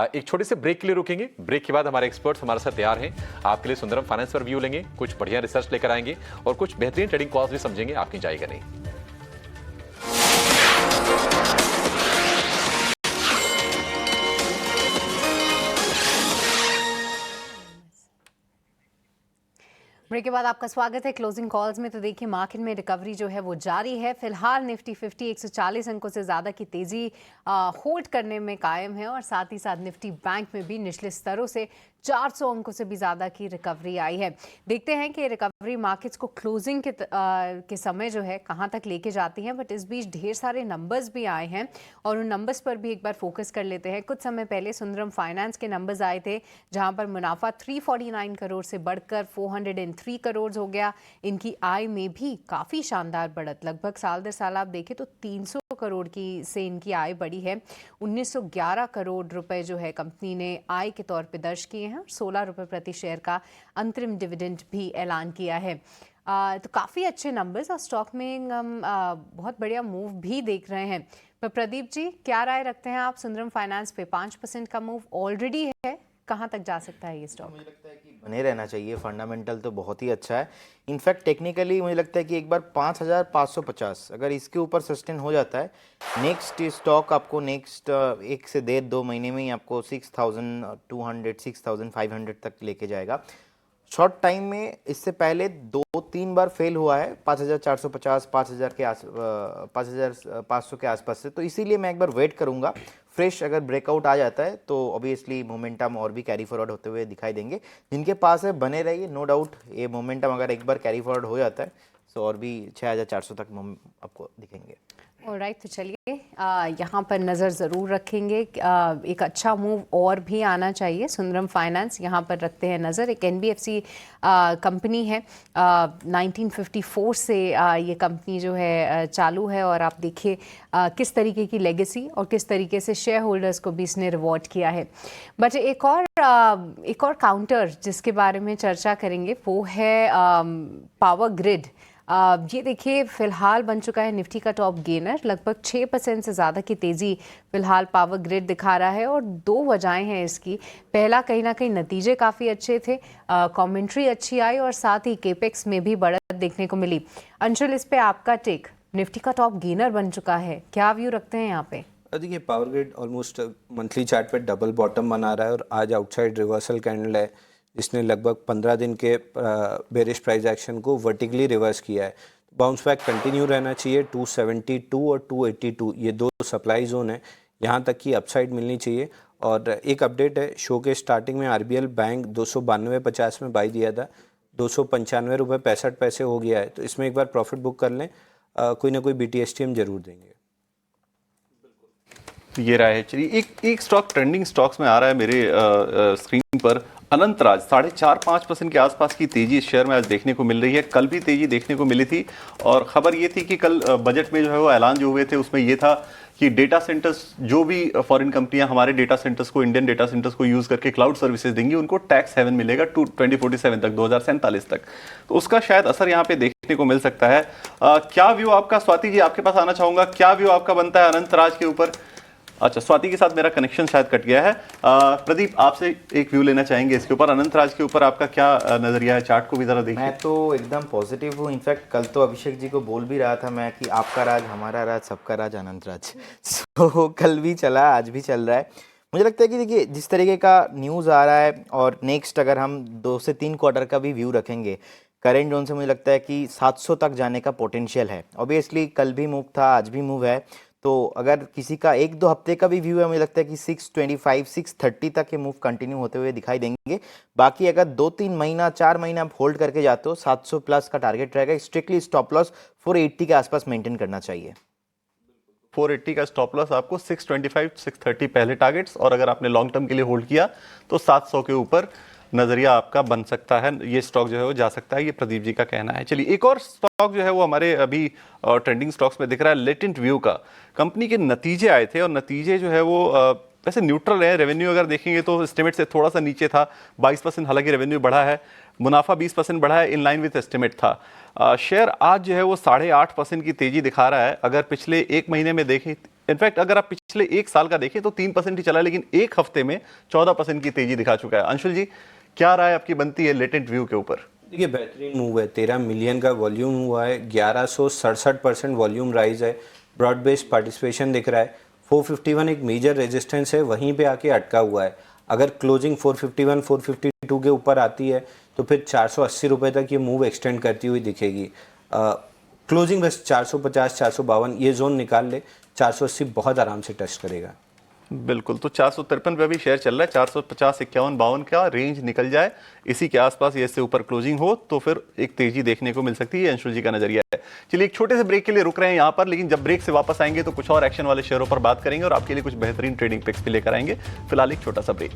एक छोटे से ब्रेक के लिए रुकेंगे। ब्रेक के बाद हमारे एक्सपर्ट्स हमारे साथ तैयार हैं। आपके लिए सुंदरम फाइनेंस पर व्यू लेंगे, कुछ बढ़िया रिसर्च लेकर आएंगे और कुछ बेहतरीन ट्रेडिंग कॉल्स भी समझेंगे। आपकी जाएगा नहीं। ब्रेक के बाद आपका स्वागत है क्लोजिंग कॉल्स में। तो देखिए मार्केट में रिकवरी जो है वो जारी है। फिलहाल निफ्टी 50 140 अंकों से ज़्यादा की तेज़ी होल्ड करने में कायम है और साथ ही साथ निफ्टी बैंक में भी निचले स्तरों से 400 अंकों से भी ज़्यादा की रिकवरी आई है। देखते हैं कि रिकवरी मार्केट्स को क्लोजिंग के समय जो है कहां तक लेके जाती हैं। बट इस बीच ढेर सारे नंबर्स भी आए हैं और उन नंबर्स पर भी एक बार फोकस कर लेते हैं। कुछ समय पहले सुंदरम फाइनेंस के नंबर्स आए थे, जहां पर मुनाफा 349 करोड़ से बढ़कर 403 करोड़ हो गया। इनकी आय में भी काफ़ी शानदार बढ़त, लगभग साल दर साल आप देखें तो 300 करोड़ की से इनकी आय बढ़ी है। 1911 करोड़ रुपए जो है कंपनी ने आय के तौर पे दर्ज किए हैं और 16 रुपए प्रति शेयर का अंतरिम डिविडेंड भी ऐलान किया है। तो काफ़ी अच्छे नंबर्स और स्टॉक में हम बहुत बढ़िया मूव भी देख रहे हैं। पर प्रदीप जी, क्या राय रखते हैं आप सुंदरम फाइनेंस पे? 5% का मूव ऑलरेडी है, कहाँ तक जा सकता है ये स्टॉक? मुझे लगता है कि बने रहना चाहिए, फंडामेंटल तो बहुत ही अच्छा है। इनफैक्ट टेक्निकली मुझे लगता है कि एक बार 5550 अगर इसके ऊपर सस्टेन हो जाता है, नेक्स्ट स्टॉक आपको नेक्स्ट 1 से 1.5-2 महीने में ही आपको 6200 6500 तक लेके जाएगा। शॉर्ट टाइम में इससे पहले 2-3 बार फेल हुआ है 5450 5000 के 5500 के आसपास से, तो इसीलिए मैं एक बार वेट करूंगा। फ्रेश अगर ब्रेकआउट आ जाता है तो ऑब्वियसली मोमेंटम और भी कैरी फॉरवर्ड होते हुए दिखाई देंगे। जिनके पास है बने रहिए, नो डाउट ये मोमेंटम अगर एक बार कैरी फॉरवर्ड हो जाता है तो और भी 6400 तक आपको दिखेंगे। ऑलराइट, तो चलिए यहाँ पर नज़र ज़रूर रखेंगे। एक अच्छा मूव और भी आना चाहिए। सुंदरम फाइनेंस यहाँ पर रखते हैं नज़र। एक एनबीएफसी कंपनी है, 1954 से ये कंपनी जो है चालू है और आप देखिए किस तरीके की लेगेसी और किस तरीके से शेयर होल्डर्स को भी इसने रिवॉर्ड किया है। बट एक और काउंटर जिसके बारे में चर्चा करेंगे वो है पावर ग्रिड। ये देखिए फिलहाल बन चुका है निफ्टी का टॉप गेनर, लगभग 6% से ज़्यादा की तेज़ी फिलहाल पावर ग्रिड दिखा रहा है और 2 वजहें हैं इसकी। पहला, कहीं ना कहीं नतीजे काफ़ी अच्छे थे, कमेंट्री अच्छी आई और साथ ही केपेक्स में भी बढ़त देखने को मिली। अंशुल, इस पे आपका टेक? निफ्टी का टॉप गेनर बन चुका है, क्या व्यू रखते हैं यहाँ पे? देखिए, power grid almost monthly chart पे डबल बॉटम बना रहा है और आज आउटसाइड रिवर्सल कैंडल है, जिसने लगभग 15 दिन के बेरिश प्राइस एक्शन को वर्टिकली रिवर्स किया है। बाउंस बैक कंटिन्यू रहना चाहिए। 272 और 282 ये 2 सप्लाई जोन है, यहाँ तक की अपसाइड मिलनी चाहिए। और एक अपडेट है, शो के स्टार्टिंग में आरबीएल बैंक 292.50 में बाई दिया था, 295 रुपये 65 पैसे हो गया है, तो इसमें एक बार प्रॉफिट बुक कर लें, कोई ना कोई BTSTM जरूर देंगे। ये रहा है। चलिए, एक स्टॉक ट्रेंडिंग स्टॉक्स में आ रहा है मेरे स्क्रीन पर, अनंतराज। 4.5-5% के आसपास की तेजी इस शेयर में आज देखने को मिल रही है। कल भी तेजी देखने को मिली थी और खबर ये थी कि कल बजट में जो है वो ऐलान जो हुए थे उसमें ये था कि डेटा सेंटर्स, जो भी फॉरेन कंपनियां हमारे डेटा सेंटर्स को, इंडियन डेटा सेंटर्स को यूज करके क्लाउड सर्विसेज देंगी, उनको टैक्स हेवन मिलेगा 2047 तक, 2047 तक। तो उसका शायद असर यहाँ पे देखने को मिल सकता है। क्या व्यू आपका? स्वाति जी, आपके पास आना चाहूंगा, क्या व्यू आपका बनता है अनंतराज के ऊपर? अच्छा, स्वाति के साथ मेरा कनेक्शन शायद कट गया है। प्रदीप, आपसे एक व्यू लेना चाहेंगे इसके ऊपर, अनंतराज के ऊपर आपका क्या नजरिया है? चार्ट को भी जरा देखिए। मैं तो एकदम पॉजिटिव हूँ। इनफैक्ट कल तो अभिषेक जी को बोल भी रहा था मैं कि आपका राज, हमारा राज, सबका राज अनंतराज। सो कल भी चला, आज भी चल रहा है। मुझे लगता है कि देखिए जिस तरीके का न्यूज़ आ रहा है और नेक्स्ट अगर हम 2 से 3 क्वार्टर का भी व्यू रखेंगे, करेंट जोन से मुझे लगता है कि 700 तक जाने का पोटेंशियल है। ऑब्वियसली कल भी मूव था, आज भी मूव है, तो अगर किसी का 1-2 हफ्ते का भी व्यू है, मुझे लगता है कि 625 630 तक ये मूव कंटिन्यू होते हुए दिखाई देंगे। बाकी अगर 2-3 महीना 4 महीना आप होल्ड करके जाते हो, 700 प्लस का टारगेट रहेगा। स्ट्रिक्टली स्टॉप लॉस 480 के आसपास मेंटेन करना चाहिए। 480 का स्टॉप लॉस आपको, 625 630 पहले टारगेट्स, और अगर आपने लॉन्ग टर्म के लिए होल्ड किया तो 700 के ऊपर नजरिया आपका बन सकता है। ये स्टॉक जो है वो जा सकता है, ये प्रदीप जी का कहना है। चलिए, एक और स्टॉक जो है वो हमारे अभी ट्रेंडिंग स्टॉक्स में दिख रहा है, लेटेंट व्यू का। कंपनी के नतीजे आए थे और नतीजे जो है वो वैसे न्यूट्रल है। रेवेन्यू अगर देखेंगे तो एस्टिमेट से थोड़ा सा नीचे था, 22%, हालांकि रेवेन्यू बढ़ा है, मुनाफा 20% बढ़ा है, इन लाइन विथ एस्टिमेट था। शेयर आज जो है वो 8.5% की तेजी दिखा रहा है। अगर पिछले 1 महीने में देखें, इनफैक्ट अगर आप पिछले 1 साल का देखें तो 3% ही चला है, लेकिन 1 हफ्ते में 14% की तेजी दिखा चुका है। अंशुल जी, क्या राय आपकी बनती है लेटेंट व्यू के ऊपर? देखिए, बेहतरीन मूव है। 13 मिलियन का वॉल्यूम हुआ है, 1167% वॉल्यूम राइज है, ब्रॉड बेस्ड पार्टिसिपेशन दिख रहा है। 451 एक मेजर रेजिस्टेंस है, वहीं पे आके अटका हुआ है। अगर क्लोजिंग 451 452 के ऊपर आती है तो फिर 480 रुपये तक ये मूव एक्सटेंड करती हुई दिखेगी। क्लोजिंग बस 450 452 ये जोन निकाल ले, 480 बहुत आराम से टच करेगा। बिल्कुल, तो 453 पे अभी शेयर चल रहा है। 450, 51, 52 का रेंज निकल जाए, इसी के आसपास ये इससे ऊपर क्लोजिंग हो तो फिर एक तेजी देखने को मिल सकती है। अंशुल जी का नजरिया है। चलिए एक छोटे से ब्रेक के लिए रुक रहे हैं यहाँ पर, लेकिन जब ब्रेक से वापस आएंगे तो कुछ और एक्शन वाले शेयरों पर बात करेंगे और आपके लिए कुछ बेहतरीन ट्रेडिंग पिक्स भी लेकर आएंगे। फिलहाल एक छोटा सा ब्रेक।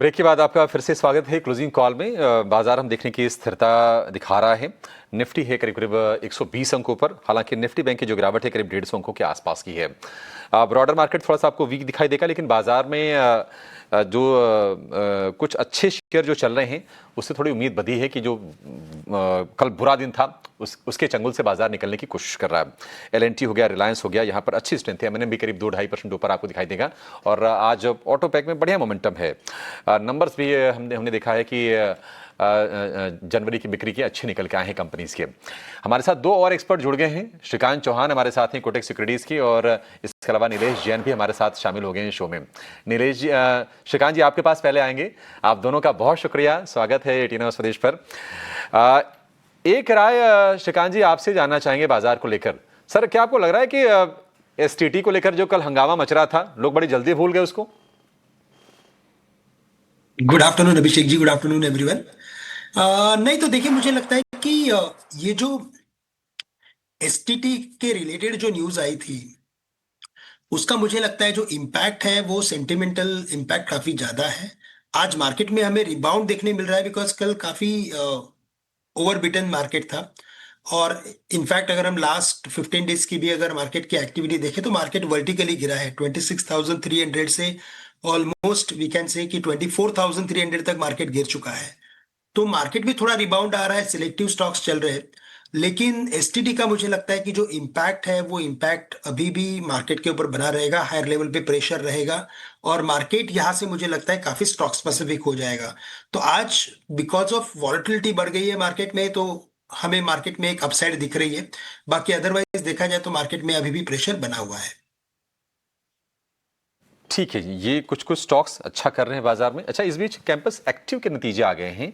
ब्रेक के बाद आपका फिर से स्वागत है क्लोजिंग कॉल में। बाजार हम देखने की स्थिरता दिखा रहा है। निफ्टी है करीब करीब 120 अंकों पर, हालांकि निफ्टी बैंक की जो गिरावट है करीब 150 अंकों के आसपास की है। ब्रॉडर मार्केट थोड़ा सा आपको वीक दिखाई देगा, लेकिन बाजार में जो कुछ अच्छे शेयर जो चल रहे हैं उससे थोड़ी उम्मीद बधी है कि जो कल बुरा दिन था उसके चंगुल से बाजार निकलने की कोशिश कर रहा है। LNT हो गया, रिलायंस हो गया, यहाँ पर अच्छी स्ट्रेंथ है। M&M भी करीब 2-2.5% ऊपर आपको दिखाई देगा। और आज ऑटो पैक में बढ़िया मोमेंटम है। नंबर्स भी हमने देखा है कि जनवरी की बिक्री के अच्छे निकल के आए हैं कंपनीज के। हमारे साथ दो और एक्सपर्ट जुड़ गए हैं। श्रीकांत चौहान हमारे साथ हैं कोटक सिक्योरिटीज की, और इसके अलावा नीलेश जैन भी हमारे साथ शामिल हो गए हैं शो में। नीलेश जी, श्रीकांत जी आपके पास पहले आएंगे। आप दोनों का बहुत शुक्रिया, स्वागत है 18 आवर्स स्वदेश पर। एक राय श्रीकांत जी आपसे जानना चाहेंगे बाजार को लेकर। सर, क्या आपको लग रहा है कि STT को लेकर जो कल हंगामा मच रहा था, लोग बड़ी जल्दी भूल गए उसको? Good afternoon Abhishek ji, good afternoon everyone. नहीं तो देखिए, मुझे लगता है कि ये जो STT के रिलेटेड जो न्यूज आई थी उसका मुझे लगता है जो इम्पैक्ट है वो सेंटिमेंटल इम्पैक्ट काफी ज्यादा है। आज मार्केट में हमें रिबाउंड देखने मिल रहा है बिकॉज कल काफी ओवरबिटन मार्केट था। और इनफैक्ट अगर हम लास्ट 15 डेज की भी अगर मार्केट की एक्टिविटी देखें तो मार्केट वर्टिकली गिरा है। 26,300 से ऑलमोस्ट वी कैन से कि 24,300 तक मार्केट गिर चुका है। तो मार्केट में थोड़ा रिबाउंड आ रहा है, सिलेक्टिव स्टॉक्स चल रहे हैं, लेकिन STT का मुझे लगता है कि जो इम्पैक्ट है वो इम्पैक्ट अभी भी मार्केट के ऊपर बना रहेगा, हायर लेवल पे प्रेशर रहेगा और मार्केट यहाँ से मुझे लगता है काफी स्टॉक स्पेसिफिक हो जाएगा। तो आज बिकॉज ऑफ वॉलेटिलिटी बढ़ गई है मार्केट में, तो हमें मार्केट में एक अपसाइड दिख रही है। बाकी अदरवाइज देखा जाए तो मार्केट में अभी भी प्रेशर बना हुआ है। ठीक है जी, ये कुछ कुछ स्टॉक्स अच्छा कर रहे हैं बाजार में। अच्छा, इस बीच कैंपस एक्टिव के नतीजे आ गए हैं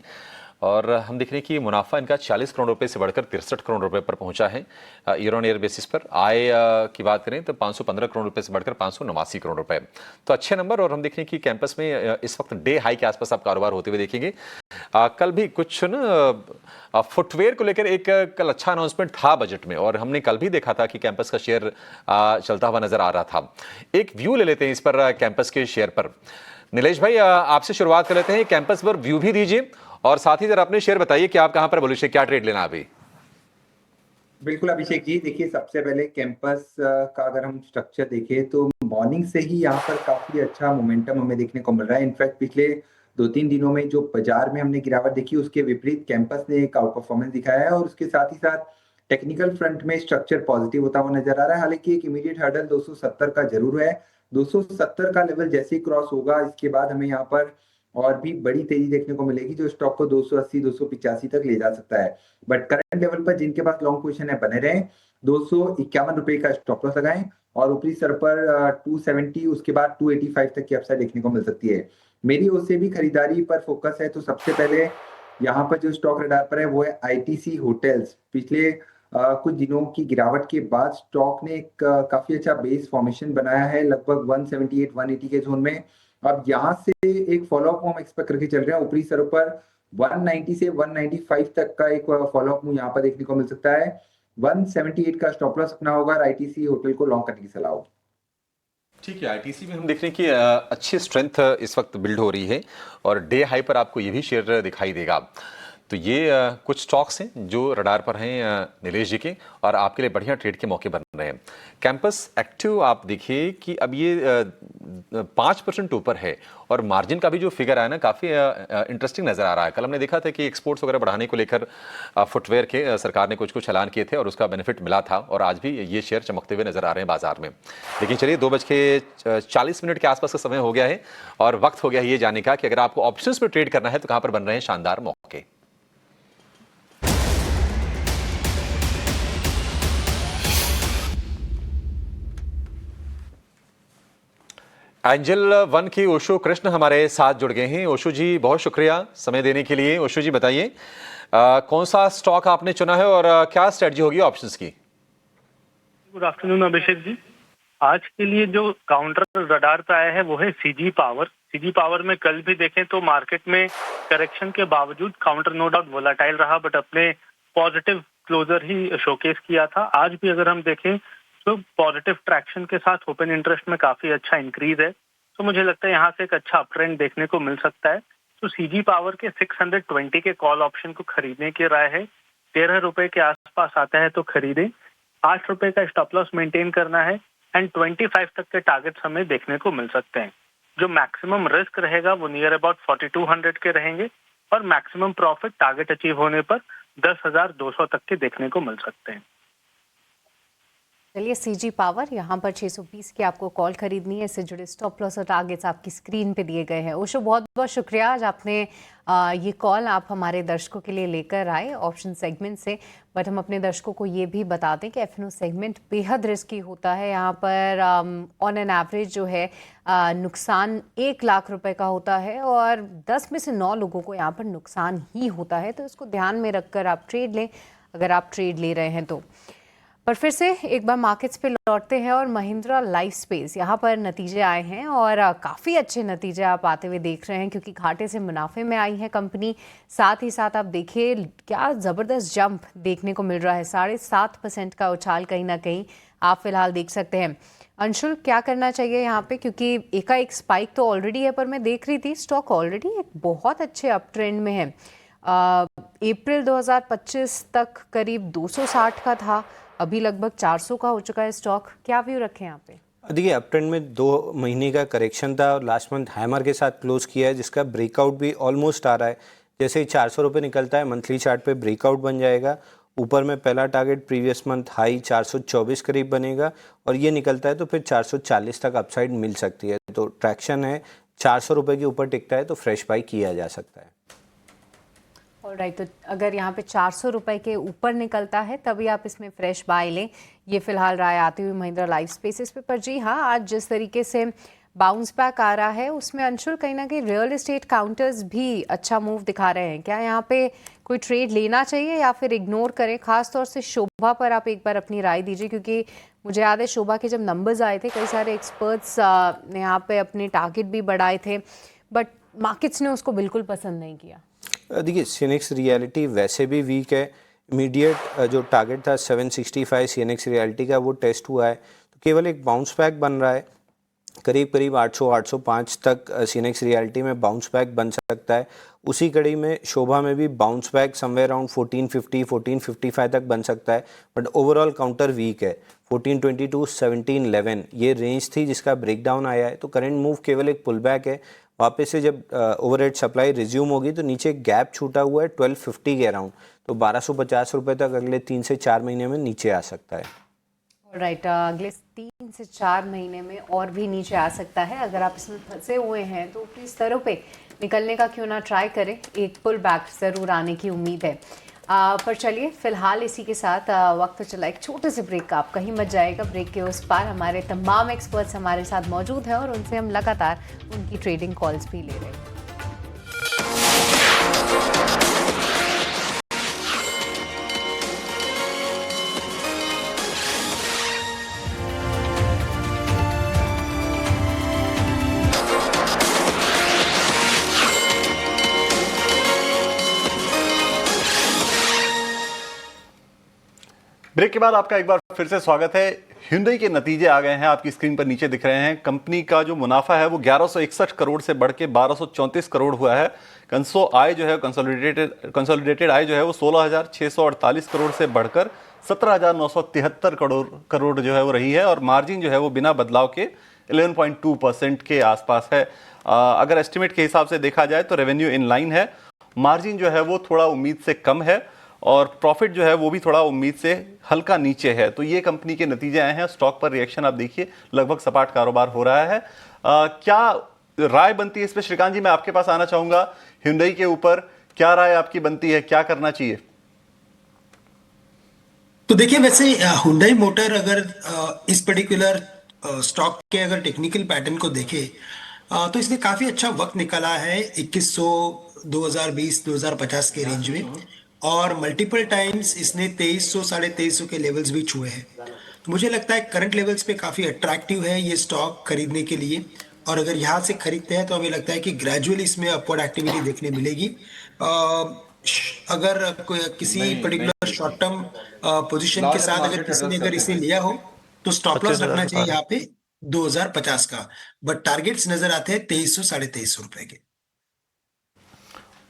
और हम देख रहे हैं कि मुनाफा इनका 40 करोड़ रुपए से बढ़कर 63 करोड़ रुपए पर पहुंचा है ईयर ऑन ईयर बेसिस पर। आय की बात करें तो 515 करोड़ रुपए से बढ़कर 589 करोड़ रुपए, तो अच्छे नंबर। और हम देख रहे हैं कि कैंपस में इस वक्त डे हाई के आसपास आप कारोबार होते हुए देखेंगे। कल भी कुछ ना फुटवेयर को लेकर एक कल अच्छा अनाउंसमेंट था बजट में, और हमने कल भी देखा था कि कैंपस का शेयर चलता हुआ नजर आ रहा था। एक व्यू ले लेते हैं इस पर, कैंपस के शेयर पर। नीलेश भाई, आपसे शुरुआत कर लेते हैं। कैंपस पर व्यू भी दीजिए और साथ ही जरा अपने शेयर बताइए कि आप कहां पर बुलिश है, क्या ट्रेड लेना अभी? बिल्कुल अभिषेक जी, देखिए सबसे पहले कैंपस का अगर हम स्ट्रक्चर देखें तो मॉर्निंग से ही यहाँ पर काफी अच्छा मोमेंटम हमें देखने को मिल रहा है। इनफैक्ट पिछले 2-3 दिनों में जो बाजार में हमने गिरावट देखी उसके विपरीत कैंपस ने एक आउट परफॉर्मेंस दिखाया है और उसके साथ ही साथ टेक्निकल फ्रंट में स्ट्रक्चर पॉजिटिव होता हुआ नजर आ रहा है। हालांकि एक इमीडिएट हर्डल 270 का जरूर है। 270 का लेवल जैसे ही क्रॉस होगा इसके बाद हमें यहाँ पर और भी बड़ी तेजी देखने को मिलेगी जो स्टॉक को 280-285 तक ले जा सकता है। बट करंट लेवल पर जिनके पास लॉन्ग पोजीशन है बने रहें, 251 रुपए का स्टॉप लॉस लगाएं और ऊपरी सर पर 270 उसके बाद 285 तक की अपसाइड देखने को मिल सकती है। मेरी ओर से भी खरीदारी पर फोकस है, तो सबसे पहले यहाँ पर जो स्टॉक रडार पर है वो है ITC होटल्स। पिछले कुछ दिनों की गिरावट के बाद स्टॉक ने एक काफी अच्छा बेस फॉर्मेशन बनाया है लगभग 178-180 के जोन में। अब यहाँ से एक फॉलोअप हम एक्सपेक्ट करके चल रहे हैं। ऊपरी सरों पर 190 से 195 तक का एक फॉलोअप मूव यहाँ पर देखने को मिल सकता है। 178 का स्टॉप लॉस अपना होगा। ITC होटल को लॉन्ग करने की सलाह होगी। ठीक है, ITC में हम देख रहे हैं कि अच्छी स्ट्रेंथ इस वक्त बिल्ड हो रही है और डे हाई पर आपको ये भी शेयर दिखाई देगा। तो ये कुछ स्टॉक्स हैं जो रडार पर हैं नीलेश जी के, और आपके लिए बढ़िया ट्रेड के मौके बन रहे हैं। कैंपस एक्टिव आप देखिए कि अब ये 5% ऊपर है और मार्जिन का भी जो फिगर आया ना काफ़ी इंटरेस्टिंग नज़र आ रहा है। कल हमने देखा था कि एक्सपोर्ट्स वगैरह बढ़ाने को लेकर फुटवेयर के सरकार ने कुछ कुछ ऐलान किए थे और उसका बेनिफिट मिला था, और आज भी ये शेयर चमकते हुए नजर आ रहे हैं बाजार में। लेकिन चलिए 2:40 के आसपास का समय हो गया है और वक्त हो गया है ये जानने का कि अगर आपको ऑप्शंस में ट्रेड करना है तो कहाँ पर बन रहे हैं शानदार मौके। एंजल वन की ओशो कृष्ण हमारे साथ जुड़ गए हैं। ओशो जी, बहुत शुक्रिया समय देने के लिए। ओशो जी बताइए, कौन सा स्टॉक आपने चुना है और क्या स्ट्रेटजी होगी ऑप्शंस की? Good afternoon Abhishek ji. आज के लिए जो काउंटर रडार पे आया है वो है सीजी पावर। सीजी पावर में कल भी देखें तो मार्केट में करेक्शन के बावजूद काउंटर नो डाउट वोलाटाइल रहा, बट अपने पॉजिटिव क्लोजर ही शोकेस किया था। आज भी अगर हम देखें तो पॉजिटिव ट्रैक्शन के साथ ओपन इंटरेस्ट में काफी अच्छा इंक्रीज है, तो मुझे लगता है यहाँ से एक अच्छा अपट्रेंड देखने को मिल सकता है। तो सीजी पावर के 620 के कॉल ऑप्शन को खरीदने की राय है। 13 रुपए के आसपास आता है तो खरीदें। 8 रुपए का स्टॉप लॉस मेंटेन करना है एंड 25 तक के टारगेट्स हमें देखने को मिल सकते हैं। जो मैक्सिमम रिस्क रहेगा वो नियर अबाउट 4200 के रहेंगे और मैक्सिमम प्रॉफिट टारगेट अचीव होने पर 10,200 तक के देखने को मिल सकते हैं। चलिए, सीजी पावर यहाँ पर 620 की आपको कॉल खरीदनी है। इससे जुड़े स्टॉप लॉस और टारगेट्स आपकी स्क्रीन पे दिए गए हैं। ओशो, बहुत बहुत शुक्रिया आज आपने ये कॉल आप हमारे दर्शकों के लिए लेकर आए ऑप्शन सेगमेंट से। बट हम अपने दर्शकों को ये भी बता दें कि एफएनओ सेगमेंट बेहद रिस्की होता है। यहाँ पर ऑन एन एवरेज जो है नुकसान 1 लाख रुपए का होता है और 10 में से 9 लोगों को यहाँ पर नुकसान ही होता है। तो इसको ध्यान में रखकर आप ट्रेड लें, अगर आप ट्रेड ले रहे हैं तो। पर फिर से एक बार मार्केट्स पे लौटते हैं और महिंद्रा लाइफ स्पेस, यहाँ पर नतीजे आए हैं और काफ़ी अच्छे नतीजे आप आते हुए देख रहे हैं, क्योंकि घाटे से मुनाफे में आई है कंपनी। साथ ही साथ आप देखिए क्या ज़बरदस्त जंप देखने को मिल रहा है। 7.5% का उछाल कहीं ना कहीं आप फिलहाल देख सकते हैं। अंशुल, क्या करना चाहिए यहाँ पे, क्योंकि एकाएक स्पाइक तो ऑलरेडी है, पर मैं देख रही थी स्टॉक ऑलरेडी एक बहुत अच्छे अप ट्रेंड में है। अप्रैल 2025 तक करीब 260 का था, अभी लगभग 400 का हो चुका है स्टॉक। क्या व्यू रखें यहाँ पे? देखिए, अप ट्रेंड में 2 महीने का करेक्शन था और लास्ट मंथ हैमर के साथ क्लोज किया है, जिसका ब्रेकआउट भी ऑलमोस्ट आ रहा है। जैसे ही 400 रुपये निकलता है मंथली चार्ट पे ब्रेकआउट बन जाएगा। ऊपर में पहला टारगेट प्रीवियस मंथ हाई 424 करीब बनेगा और ये निकलता है तो फिर 440 तक अपसाइड मिल सकती है। तो ट्रैक्शन है, 400 रुपये के ऊपर टिकता है तो फ्रेश बाई किया जा सकता है। राइट, तो अगर यहाँ पे 400 रुपए के ऊपर निकलता है तभी आप इसमें फ्रेश बाय लें। ये फिलहाल राय आती हुई महिंद्रा लाइफ स्पेसेस पे। पर जी हाँ, आज जिस तरीके से बाउंस बैक आ रहा है उसमें अंशुल कहीं ना कहीं रियल एस्टेट काउंटर्स भी अच्छा मूव दिखा रहे हैं। क्या यहाँ पे कोई ट्रेड लेना चाहिए या फिर इग्नोर करें? खास तौर से शोभा पर आप एक बार अपनी राय दीजिए, क्योंकि मुझे याद है शोभा के जब नंबर्स आए थे कई सारे एक्सपर्ट्स ने यहाँ पे अपने टारगेट भी बढ़ाए थे, बट मार्केट्स ने उसको बिल्कुल पसंद नहीं किया। देखिए, सीनेक्स रियलिटी वैसे भी वीक है। इमीडिएट जो टारगेट था 765 सीनेक्स रियलिटी का, वो टेस्ट हुआ है, तो केवल एक बाउंस बैक बन रहा है। करीब करीब 800-805 तक सीनेक्स रियलिटी में बाउंस बैक बन सकता है। उसी कड़ी में शोभा में भी बाउंस बैक समवेयर अराउंड 1450-1455 तक बन सकता है, बट ओवरऑल काउंटर वीक है। 1422-1711 ये रेंज थी जिसका ब्रेकडाउन आया है, तो करंट मूव केवल एक पुल बैक है। वापस से जब ओवरहेड सप्लाई रिज्यूम होगी तो नीचे गैप छूटा हुआ है 1250 के अराउंड, तो 1250 रुपये तक अगले 3 से 4 महीने में नीचे आ सकता है। राइट, अगले 3 से 4 महीने में और भी नीचे आ सकता है। अगर आप इसमें फंसे हुए हैं तो ऊपरी स्तरों पे निकलने का क्यों ना ट्राई करें, एक पुल बैक ज़रूर आने की उम्मीद है। पर चलिए फिलहाल इसी के साथ वक्त चला एक छोटे से ब्रेक का। आप कहीं मत जाएगा, ब्रेक के उस पार हमारे तमाम एक्सपर्ट्स हमारे साथ मौजूद हैं और उनसे हम लगातार उनकी ट्रेडिंग कॉल्स भी ले रहे हैं। ब्रेक के बाद आपका एक बार फिर से स्वागत है। Hyundai के नतीजे आ गए हैं, आपकी स्क्रीन पर नीचे दिख रहे हैं। कंपनी का जो मुनाफा है वो 1161 करोड़ से बढ़ के 1234 करोड़ हुआ है। आय जो है कंसोलिडेटेड आय जो है वो 16,648 करोड़ से बढ़कर 17,973 करोड़ जो है वो रही है और मार्जिन जो है वो बिना बदलाव के 11.2% के आसपास है। अगर एस्टिमेट के हिसाब से देखा जाए तो रेवेन्यू इन लाइन है, मार्जिन जो है वो थोड़ा उम्मीद से कम है और प्रॉफिट जो है वो भी थोड़ा उम्मीद से हल्का नीचे है। तो ये कंपनी के नतीजे आए हैं। स्टॉक पर रिएक्शन आप देखिए, लगभग सपाट कारोबार हो रहा है। क्या राय बनती है इस पर? श्रीकांत जी, मैं आपके पास आना चाहूंगा। Hyundai के ऊपर क्या राय आपकी बनती है, क्या करना चाहिए? तो देखिए, वैसे Hyundai मोटर अगर इस पर्टिकुलर स्टॉक के अगर टेक्निकल पैटर्न को देखें तो इसने काफी अच्छा वक्त निकाला है 2100 2020 2050 के रेंज में, और मल्टीपल टाइम्स इसने 2300 2350 के लेवल्स भी छुए हैं। तो मुझे लगता है करंट लेवल्स पे काफी अट्रैक्टिव है ये स्टॉक खरीदने के लिए, और अगर यहाँ से खरीदते हैं तो हमें लगता है कि ग्रेजुअली इसमें अपवर्ड एक्टिविटी देखने मिलेगी। अगर किसी पर्टिकुलर शॉर्ट टर्म पोजीशन के साथ अगर किसी ने अगर इसे लिया हो तो स्टॉप लॉस रखना चाहिए यहाँ पे 2050 का, बट टारगेट्स नजर आते हैं 2300 2350 रुपए के।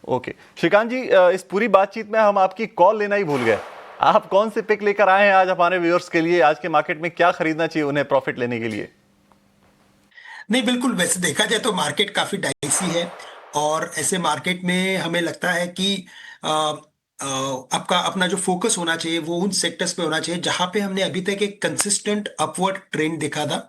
ओके श्रीकांत जी, इस पूरी बातचीत में हम आपकी कॉल लेना ही भूल गए। आप कौन से पिक लेकर आए हैं आज हमारे व्यूअर्स के लिए? आज के मार्केट में क्या खरीदना चाहिए उन्हें प्रॉफिट लेने के लिए? नहीं, बिल्कुल, वैसे देखा जाए तो मार्केट काफी डाइसी है, और ऐसे मार्केट में हमें लगता है कि आपका अपना जो फोकस होना चाहिए वो उन सेक्टर्स पे होना चाहिए जहां पे हमने अभी तक एक कंसिस्टेंट अपवर्ड ट्रेंड देखा था,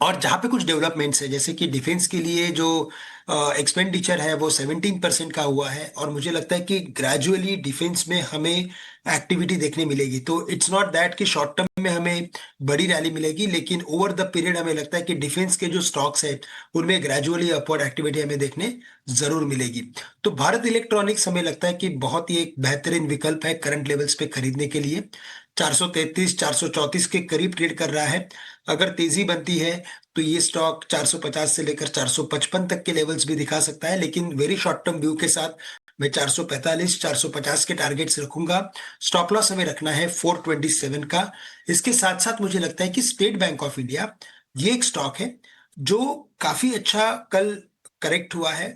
और जहां पे कुछ डेवलपमेंट्स है, जैसे कि डिफेंस के लिए जो एक्सपेंडिचर है वो 17% का हुआ है, और मुझे लगता है कि ग्रेजुअली डिफेंस में हमें एक्टिविटी देखने मिलेगी। तो इट्स नॉट दैट कि शॉर्ट टर्म में हमें बड़ी रैली मिलेगी, लेकिन ओवर द पीरियड हमें लगता है कि डिफेंस के जो स्टॉक्स है उनमें ग्रेजुअली अपवर्ड एक्टिविटी हमें देखने जरूर मिलेगी। तो भारत इलेक्ट्रॉनिक्स हमें लगता है कि बहुत ही एक बेहतरीन विकल्प है करंट लेवल्स पे खरीदने के लिए। 433 434 के करीब ट्रेड कर रहा है। अगर तेजी बनती है तो ये स्टॉक 450 से लेकर 455 तक के लेवल्स भी दिखा सकता है, लेकिन वेरी शॉर्ट टर्म व्यू के साथ मैं 445 450 के टारगेट्स रखूंगा। स्टॉप लॉस हमें रखना है 427 का। इसके साथ साथ मुझे लगता है कि स्टेट बैंक ऑफ इंडिया ये एक स्टॉक है जो काफी अच्छा कल करेक्ट हुआ है,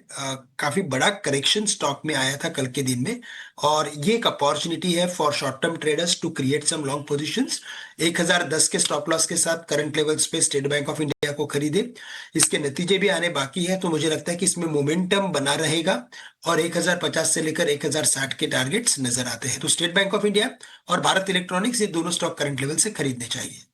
काफी बड़ा करेक्शन स्टॉक में आया था कल के दिन में, और ये एक अपॉर्चुनिटी है for short term traders to create some long positions. 1010 के स्टॉप लॉस के साथ करंट लेवल्स पे स्टेट बैंक ऑफ इंडिया को खरीदे। इसके नतीजे भी आने बाकी है, तो मुझे लगता है कि इसमें मोमेंटम बना रहेगा, और 1050 से लेकर 1060 के टारगेट्स नजर आते हैं। तो स्टेट बैंक ऑफ इंडिया और भारत इलेक्ट्रॉनिक्स ये दोनों स्टॉक करंट लेवल से खरीदने चाहिए।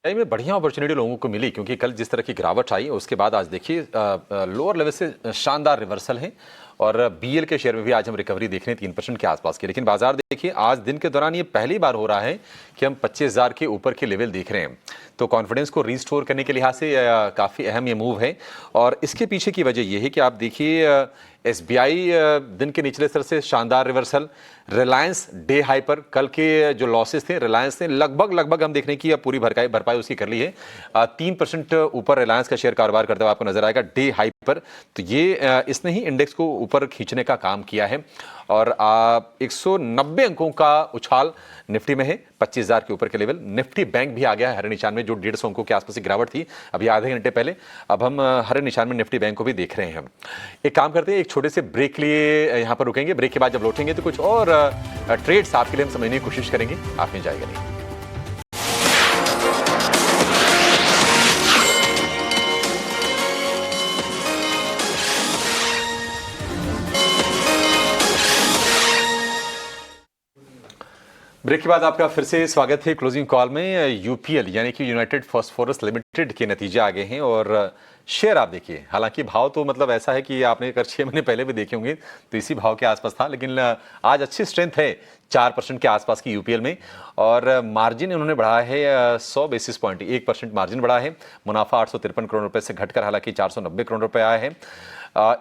सही में बढ़िया अपॉर्चुनिटी लोगों को मिली, क्योंकि कल जिस तरह की गिरावट आई उसके बाद आज देखिए लोअर लेवल से शानदार रिवर्सल है, और बीएल के शेयर में भी आज हम रिकवरी देख रहे हैं 3% के आसपास की। लेकिन बाजार देखिए आज दिन के दौरान ये पहली बार हो रहा है कि हम 25,000 के ऊपर के लेवल देख रहे हैं। तो कॉन्फिडेंस को रिस्टोर करने के लिहाज से काफ़ी अहम ये मूव है, और इसके पीछे की वजह यह है कि आप देखिए एसबीआई दिन के निचले स्तर से शानदार रिवर्सल, रिलायंस डे हाई पर, कल के जो लॉसेस थे रिलायंस ने लगभग हम देखने की पूरी भरपाई उसकी कर ली है। 3% ऊपर रिलायंस का शेयर कारोबार करते हुए आपको नजर आएगा डे हाई पर। तो ये इसने ही इंडेक्स को ऊपर खींचने का काम किया है, और 190 अंकों का उछाल निफ्टी में है 25,000 के ऊपर के लेवल। निफ्टी बैंक भी आ गया है हरे निशान में, जो 150 अंकों के आसपास की गिरावट थी अभी आधे घंटे पहले, अब हम हरे निशान में निफ्टी बैंक को भी देख रहे हैं। एक काम करते हैं, एक छोटे से ब्रेक लिए यहां पर रुकेंगे। ब्रेक के बाद जब लौटेंगे तो कुछ और ट्रेड्स आपके लिए हम समझने की कोशिश करेंगे, आपने जाएगा नहीं। ब्रेक के बाद आपका फिर से स्वागत है क्लोजिंग कॉल में। यूपीएल यानी कि यूनाइटेड फास्फोरस लिमिटेड के नतीजे आ गए हैं, और शेयर आप देखिए, हालांकि भाव तो मतलब ऐसा है कि आपने अगर 6 महीने पहले भी देखे होंगे तो इसी भाव के आसपास था, लेकिन आज अच्छी स्ट्रेंथ है 4% के आसपास की यूपीएल में, और मार्जिन इन्होंने बढ़ाया है 100 बेसिस पॉइंट, 1% मार्जिन बढ़ा है। मुनाफा 853 करोड़ रुपए से घटकर हालांकि 490 करोड़ रुपए आया है।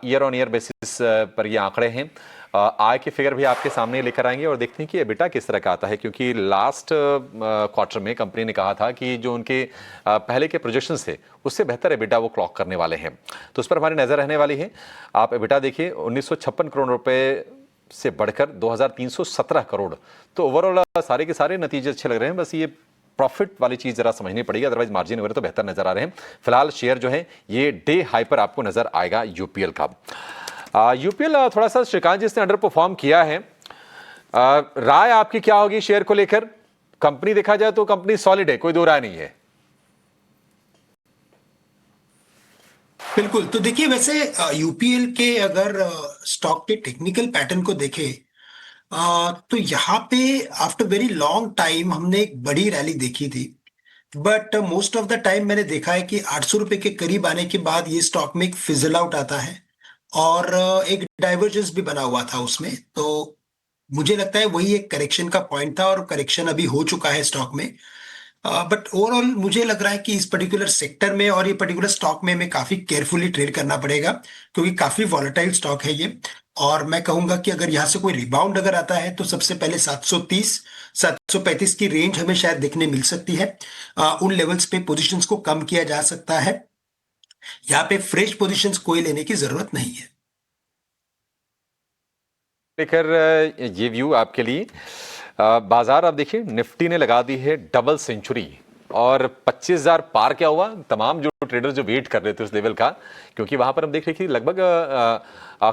ईयर ऑन ईयर बेसिस पर ये आंकड़े हैं। आय के फिगर भी आपके सामने लेकर आएंगे और देखते हैं कि एबिटा किस तरह का आता है, क्योंकि लास्ट क्वार्टर में कंपनी ने कहा था कि जो उनके पहले के प्रोजेक्शंस थे उससे बेहतर एबिटा वो क्लॉक करने वाले हैं, तो उस पर हमारी नजर रहने वाली है। आप एबिटा देखिए 1956 करोड़ रुपए से बढ़कर 2317 करोड़, तो ओवरऑल सारे के सारे नतीजे अच्छे लग रहे हैं। बस ये प्रॉफिट वाली चीज जरा समझनी पड़ेगी, अदरवाइज मार्जिन वगैरह तो बेहतर नजर आ रहे हैं। फिलहाल शेयर जो है ये डे हाई पर आपको नजर आएगा यूपीएल का। यूपीएल थोड़ा सा श्रीकांत जी इसने अंडर परफॉर्म किया है, राय आपकी क्या होगी शेयर को लेकर? कंपनी देखा जाए तो कंपनी सॉलिड है, कोई दो राय नहीं है। बिल्कुल, तो देखिए वैसे यूपीएल के अगर स्टॉक के टेक्निकल पैटर्न को देखें तो यहाँ पे आफ्टर वेरी लॉन्ग टाइम हमने एक बड़ी रैली देखी थी, but most of the time मैंने देखा है कि 800 रुपए के करीब आने के बाद ये स्टॉक में एक फिजल आउट आता है, और एक डाइवर्जेंस भी बना हुआ था उसमें। तो मुझे लगता है वही एक करेक्शन का पॉइंट था, और करेक्शन अभी हो चुका है स्टॉक में। बट ओवरऑल मुझे लग रहा है कि इस पर्टिकुलर सेक्टर में और ये पर्टिकुलर स्टॉक में हमें काफी केयरफुली ट्रेड करना पड़ेगा, क्योंकि काफी वॉलेटाइल स्टॉक है ये। और मैं कहूंगा कि अगर यहाँ से कोई रिबाउंड अगर आता है तो सबसे पहले 730 735 की रेंज हमें शायद देखने मिल सकती है। उन लेवल्स पे पोजीशंस को कम किया जा सकता है। यहाँ पे फ्रेश पोजीशंस कोई लेने की जरूरत नहीं है। लेकर ये व्यू आपके लिए बाजार, आप देखिए निफ्टी ने लगा दी है डबल सेंचुरी और 25,000 पार क्या हुआ। तमाम जो ट्रेडर जो वेट कर रहे थे उस लेवल का, क्योंकि वहां पर हम देख रहे कि लगभग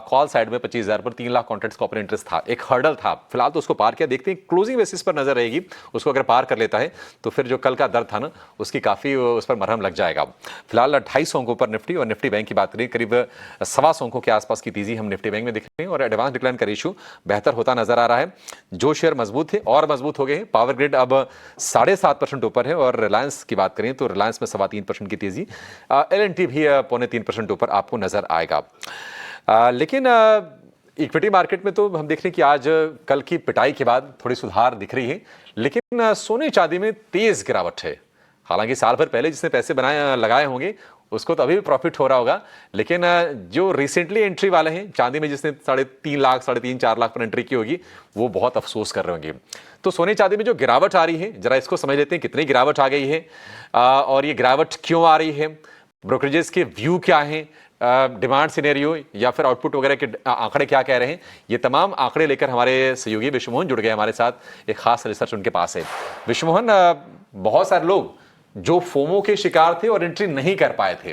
कॉल साइड में 25,000 पर 3 लाख कॉन्ट्रैक्ट्स का ओपन इंटरेस्ट था, एक हर्डल था। फिलहाल तो उसको पार किया, देखते हैं क्लोजिंग बेसिस पर नजर रहेगी। उसको अगर पार कर लेता है तो फिर जो कल का दर्द था ना उसकी काफी उस पर मरहम लग जाएगा। फिलहाल 250 अंकों पर निफ्टी, और निफ्टी बैंक की बात करें करीब 125 अंकों के आसपास की तेजी हम निफ्टी बैंक में दिख रहे हैं। और एडवांस डिक्लाइन का रेशियो बेहतर होता नजर आ रहा है। जो शेयर मजबूत थे और मजबूत हो गए हैं। पावर ग्रिड अब 7.5% ऊपर है, और रिलायंस की बात करें तो रिलायंस में 3.25% की तेजी, L&T भी 0.25% ऊपर आपको नजर आएगा। लेकिन इक्विटी मार्केट में तो हम देख रहे हैं कि आज कल की पिटाई के बाद थोड़ी सुधार दिख रही है, लेकिन सोने चांदी में तेज गिरावट है। हालांकि साल भर पहले जिसने पैसे लगाए होंगे उसको तो अभी भी प्रॉफिट हो रहा होगा, लेकिन जो रिसेंटली एंट्री वाले हैं चांदी में, जिसने 3.5 लाख 4.5 लाख पर एंट्री की होगी, वो बहुत अफसोस कर रहे होंगे। तो सोने चांदी में जो गिरावट आ रही है, जरा इसको समझ लेते हैं कितनी गिरावट आ गई है और ये गिरावट क्यों आ रही है, ब्रोकरेजेस के व्यू क्या है, डिमांड सिनेरियो या फिर आउटपुट वगैरह के आंकड़े क्या कह रहे हैं। ये तमाम आंकड़े लेकर हमारे सहयोगी विश्वमोहन जुड़ गए हमारे साथ। एक खास रिसर्च उनके पास है। विश्वमोहन, बहुत सारे लोग जो फोमो के शिकार थे और एंट्री नहीं कर पाए थे,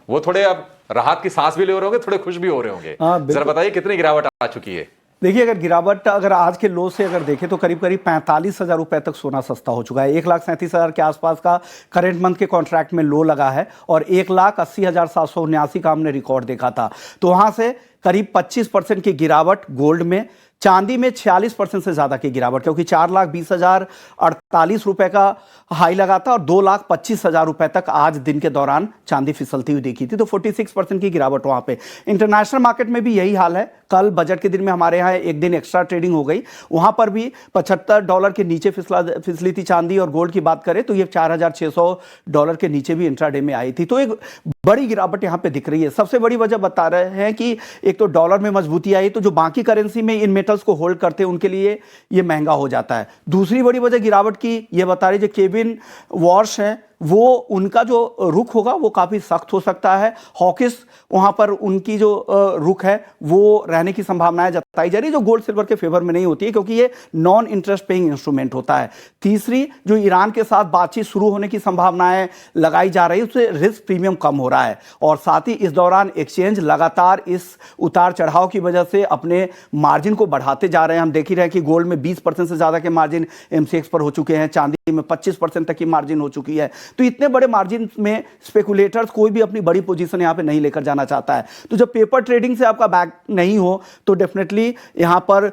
वो थोड़े अब राहत की सांस भी ले रहे होंगे, थोड़े खुश भी हो रहे होंगे। जरा बताइए कितनी गिरावट आ चुकी है। देखिए, अगर गिरावट अगर आज के लो से अगर देखें तो करीब करीब 45,000 रुपए तक सोना सस्ता हो चुका है। 1,37,000 के आसपास का करंट मंथ के कॉन्ट्रैक्ट में लो लगा है, और 1,80,779 का हमने रिकॉर्ड देखा था। तो वहां से करीब 25% की गिरावट गोल्ड में, चांदी में 46% से ज्यादा की गिरावट, क्योंकि 4,20,048 रुपए का हाई लगा था और 2,25,000 रुपए तक आज दिन के दौरान चांदी फिसलती हुई देखी थी। तो 46% की गिरावट वहां पे। इंटरनेशनल मार्केट में भी यही हाल है। कल बजट के दिन में हमारे यहाँ एक दिन एक्स्ट्रा ट्रेडिंग हो गई, वहां पर भी $75 के नीचे फिसली थी चांदी। और गोल्ड की बात करें तो ये $4,600 के नीचे भी इंट्राडे में आई थी। तो एक बड़ी गिरावट यहां पे दिख रही है। सबसे बड़ी वजह बता रहे हैं कि एक तो डॉलर में मजबूती आई, तो जो बाकी करेंसी में इन मेटल्स को होल्ड करते हैं उनके लिए ये महंगा हो जाता है। दूसरी बड़ी वजह गिरावट की ये बता रही, जो केविन वॉर्श है वो उनका जो रुख होगा वो काफी सख्त हो सकता है। हॉकिस वहां पर उनकी जो रुख है वो रहने की संभावनाएं जताई जा रही है, जो गोल्ड सिल्वर के फेवर में नहीं होती है, क्योंकि ये नॉन इंटरेस्ट पेइंग इंस्ट्रूमेंट होता है। तीसरी, जो ईरान के साथ बातचीत शुरू होने की संभावनाएं लगाई जा रही है, उससे रिस्क प्रीमियम कम हो रहा है। और साथ ही इस दौरान एक्सचेंज लगातार इस उतार चढ़ाव की वजह से अपने मार्जिन को बढ़ाते जा रहे हैं। हम देख ही रहे हैं कि गोल्ड में 20% से ज्यादा के मार्जिन MCX पर हो चुके हैं, चांदी में 25% तक की मार्जिन हो चुकी है। तो इतने बड़े मार्जिन में स्पेकुलेटर्स कोई भी अपनी बड़ी पोजीशन यहां पे नहीं लेकर जाना चाहता है। तो जब पेपर ट्रेडिंग से आपका बैक नहीं हो तो डेफिनेटली यहां पर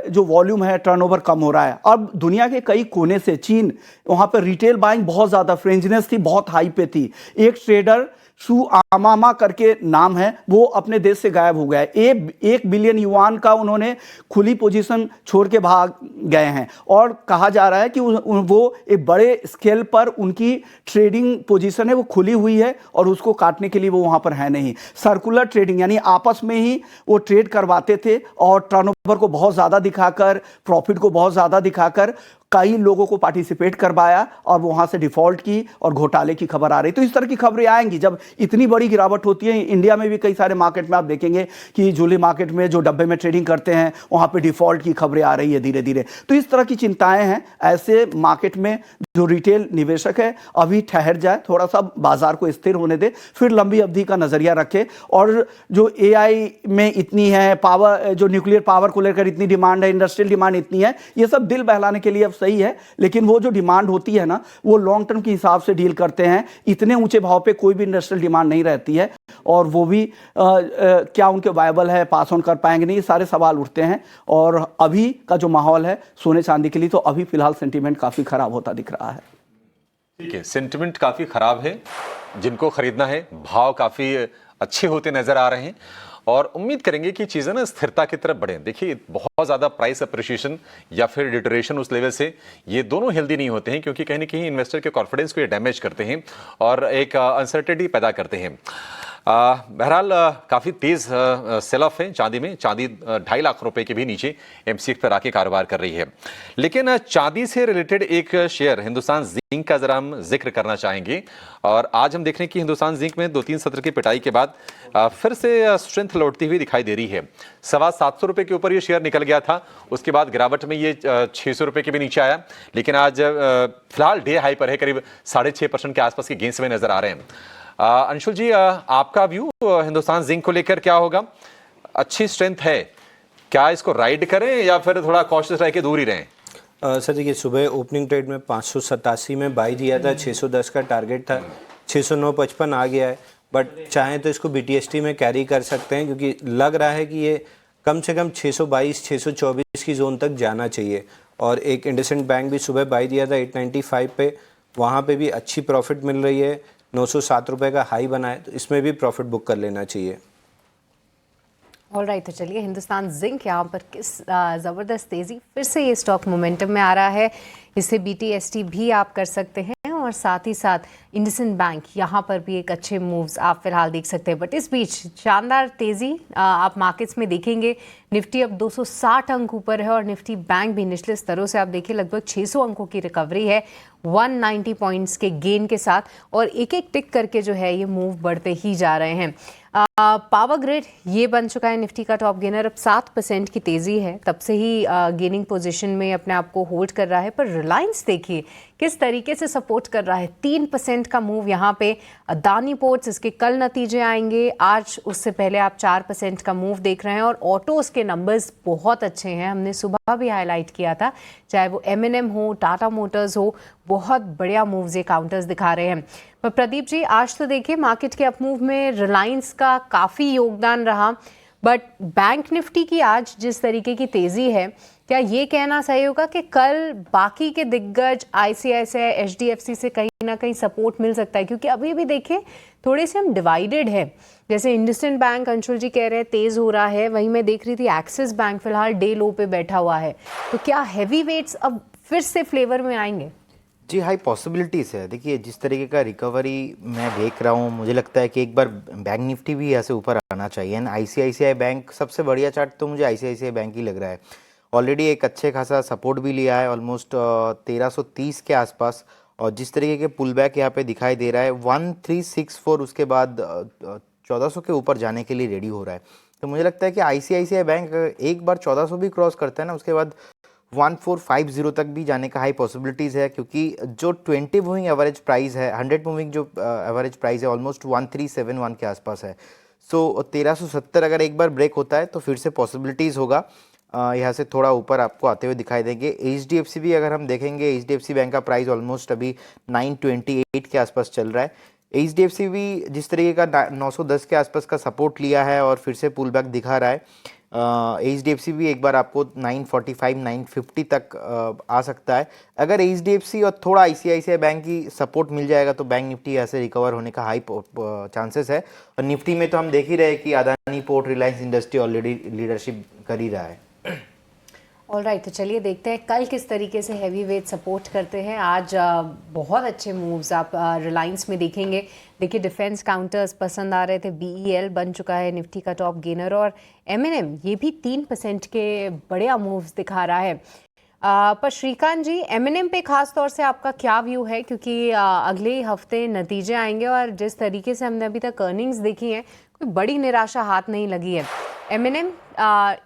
जो वॉल्यूम है, टर्नओवर कम हो रहा है। अब दुनिया के कई कोने से चीन, वहां पर रिटेल बाइंग बहुत ज्यादा फ्रेंचनेस थी, बहुत हाई पे थी। एक ट्रेडर सू आमामा करके नाम है, वो अपने देश से गायब हो गया है। 1 बिलियन युआन का उन्होंने खुली पोजीशन छोड़ के भाग गए हैं, और कहा जा रहा है कि वो एक बड़े स्केल पर उनकी ट्रेडिंग पोजीशन है वो खुली हुई है, और उसको काटने के लिए वो वहां पर है नहीं। सर्कुलर ट्रेडिंग यानी आपस में ही वो ट्रेड करवाते थे, और टर्नओवर को बहुत ज्यादा दिखाकर, प्रॉफिट को बहुत ज्यादा दिखाकर कई लोगों को पार्टिसिपेट करवाया, और वहां से डिफॉल्ट की और घोटाले की खबर आ रही। तो इस तरह की खबरें आएंगी जब इतनी बड़ी गिरावट होती है। इंडिया में भी कई सारे मार्केट में आप देखेंगे कि ज्वेलरी मार्केट में जो डब्बे में ट्रेडिंग करते हैं वहां पे डिफॉल्ट की खबरें आ रही है धीरे धीरे। तो इस तरह की चिंताएं हैं। ऐसे मार्केट में जो रिटेल निवेशक है अभी ठहर जाए, थोड़ा सा बाजार को स्थिर होने दे, फिर लंबी अवधि का नजरिया रखे। और जो AI में इतनी है, पावर, जो न्यूक्लियर पावर को लेकर इतनी डिमांड है, इंडस्ट्रियल डिमांड इतनी है, ये सब दिल बहलाने के लिए अब सही है, लेकिन वो जो डिमांड होती है ना, वो लॉन्ग टर्म के हिसाब से डील करते हैं। इतने ऊंचे भाव पे कोई भी इंडस्ट्रियल डिमांड नहीं रहती है, और वो भी क्या उनके वायबल है, पास ऑन कर पाएंगे नहीं, ये सारे सवाल उठते हैं। और अभी का जो माहौल है सोने चांदी के लिए, तो अभी फिलहाल सेंटीमेंट काफी खराब होता दिख रहा है। ठीक है, सेंटीमेंट काफी खराब है। जिनको खरीदना है भाव काफी अच्छे होते नजर आ रहे हैं। और उम्मीद करेंगे कि चीज़ें ना स्थिरता की तरफ बढ़ें। देखिए, बहुत ज़्यादा प्राइस अप्रिशिएशन या फिर डिटरेशन उस लेवल से, ये दोनों हेल्दी नहीं होते हैं, क्योंकि कहीं ना कहीं इन्वेस्टर के कॉन्फिडेंस को ये डैमेज करते हैं और एक अनसर्टेनिटी पैदा करते हैं। बहरहाल काफ़ी तेज़ सेल ऑफ है चांदी में। चांदी 2.5 लाख रुपए के भी नीचे एमसीएक्स पर आके कारोबार कर रही है। लेकिन चांदी से रिलेटेड एक शेयर हिंदुस्तान जिंक का जरा हम जिक्र करना चाहेंगे। और आज हम देख रहे हैं कि हिंदुस्तान जिंक में 2-3 सत्र की पिटाई के बाद फिर से स्ट्रेंथ लौटती हुई दिखाई दे रही है। 725 रुपए के ऊपर ये शेयर निकल गया था, उसके बाद गिरावट में ये 600 रुपए के भी नीचे आया, लेकिन आज फिलहाल डे हाई पर है, करीब 6.5% के आसपास के गेंस में नजर आ रहे हैं। अंशुल जी, आपका व्यू हिंदुस्तान जिंक को लेकर क्या होगा? अच्छी स्ट्रेंथ है, क्या इसको राइड करें या फिर थोड़ा कॉशियस रह के दूर ही रहें? सर देखिए, सुबह ओपनिंग ट्रेड में 587 में बाई दिया था, 610 का टारगेट था, 609.55 आ गया है। बट चाहें तो इसको बीटीएसटी में कैरी कर सकते हैं, क्योंकि लग रहा है कि ये कम से कम 622 624 की जोन तक जाना चाहिए। और एक इंडसइंड बैंक भी सुबह बाई दिया था 895 पे, वहाँ पे भी अच्छी प्रॉफिट मिल रही है, 907 रुपये का हाई बना है, तो इसमें भी प्रॉफिट बुक कर लेना चाहिए। ऑलराइट, तो चलिए हिंदुस्तान जिंक यहाँ पर किस ज़बरदस्त तेज़ी, फिर से ये स्टॉक मोमेंटम में आ रहा है। इसे बीटीएसटी भी आप कर सकते हैं और साथ ही साथ इंडसइंड बैंक यहाँ पर भी एक अच्छे मूव्स आप फिलहाल देख सकते हैं। बट इस बीच शानदार तेज़ी आप मार्केट्स में देखेंगे। निफ्टी अब 260 अंक ऊपर है और निफ्टी बैंक भी निचले स्तरों से आप देखिए लगभग 600 अंकों की रिकवरी है 190 पॉइंट्स के गेन के साथ, और एक एक टिक करके जो है ये मूव बढ़ते ही जा रहे हैं। पावर ग्रिड ये बन चुका है निफ्टी का टॉप गेनर, अब 7% की तेज़ी है, तब से ही गेनिंग पोजीशन में अपने आप को होल्ड कर रहा है। पर रिलायंस देखिए किस तरीके से सपोर्ट कर रहा है, 3% का मूव यहाँ पे। अदानी पोर्ट्स, इसके कल नतीजे आएंगे, आज उससे पहले आप 4% का मूव देख रहे हैं। और ऑटोज़ के नंबर्स बहुत अच्छे हैं, हमने सुबह भी हाईलाइट किया था, चाहे वो M&M हो, टाटा मोटर्स हो, बहुत बढ़िया मूव्स ये काउंटर्स दिखा रहे हैं। पर प्रदीप जी, आज तो देखिए मार्केट के अपमूव में रिलायंस का काफ़ी योगदान रहा, बट बैंक निफ्टी की आज जिस तरीके की तेज़ी है, क्या ये कहना सही होगा कि कल बाकी के दिग्गज ICICI, HDFC से कहीं ना कहीं सपोर्ट मिल सकता है? क्योंकि अभी भी देखें थोड़े से हम डिवाइडेड है। जैसे इंडसइंड बैंक अंशुल जी कह रहे हैं तेज़ हो रहा है, वहीं मैं देख रही थी एक्सिस बैंक फिलहाल डे लो पे बैठा हुआ है। तो क्या हैवी वेट्स अब फिर से फ्लेवर में आएंगे? जी, हाई पॉसिबिलिटीज़ है। देखिए, जिस तरीके का रिकवरी मैं देख रहा हूँ, मुझे लगता है कि एक बार बैंक निफ्टी भी यहाँ से ऊपर आना चाहिए। एंड ICICI बैंक, सबसे बढ़िया चार्ट तो मुझे ICICI बैंक ही लग रहा है। ऑलरेडी एक अच्छे खासा सपोर्ट भी लिया है, ऑलमोस्ट 1330 के आसपास, और जिस तरीके के पुल बैक यहाँ पे दिखाई दे रहा है 1364, उसके बाद 1400 के ऊपर जाने के लिए रेडी हो रहा है। तो मुझे लगता है कि ICICI बैंक एक बार 1400 भी क्रॉस करता है ना, उसके बाद 1450 तक भी जाने का हाई पॉसिबिलिटीज़ है, क्योंकि जो 20 मूविंग एवरेज प्राइस है, 100 मूविंग जो एवरेज प्राइस है, ऑलमोस्ट 1371 के आसपास है। सो 1370 अगर एक बार ब्रेक होता है तो फिर से पॉसिबिलिटीज़ होगा यहाँ से थोड़ा ऊपर आपको आते हुए दिखाई देंगे। HDFC भी अगर हम देखेंगे, HDFC बैंक का प्राइस ऑलमोस्ट अभी 928 के आसपास चल रहा है। HDFC भी जिस तरीके का 910 के आसपास का सपोर्ट लिया है और फिर से पुल बैक दिखा रहा है। HDFC भी एक बार आपको 945 950 तक आ सकता है। अगर HDFC और थोड़ा ICICI बैंक की सपोर्ट मिल जाएगा तो बैंक निफ्टी यहाँ से रिकवर होने का हाई चांसेस है। और निफ्टी में तो हम देख ही रहे कि Adani port, Reliance industry already leadership कर ही रहा है। ऑलराइट, तो चलिए देखते हैं कल किस तरीके से हैवी वेट सपोर्ट करते हैं। आज बहुत अच्छे मूव्स आप रिलायंस में देखेंगे। देखिए डिफेंस काउंटर्स पसंद आ रहे थे, BEL बन चुका है निफ्टी का टॉप गेनर, और M&M ये भी 3% के बढ़िया मूव्स दिखा रहा है। पर श्रीकांत जी, M&M पे खास तौर से आपका क्या व्यू है? क्योंकि अगले हफ्ते नतीजे आएंगे और जिस तरीके से हमने अभी तक अर्निंग्स देखी हैं, कोई बड़ी निराशा हाथ नहीं लगी है। M&M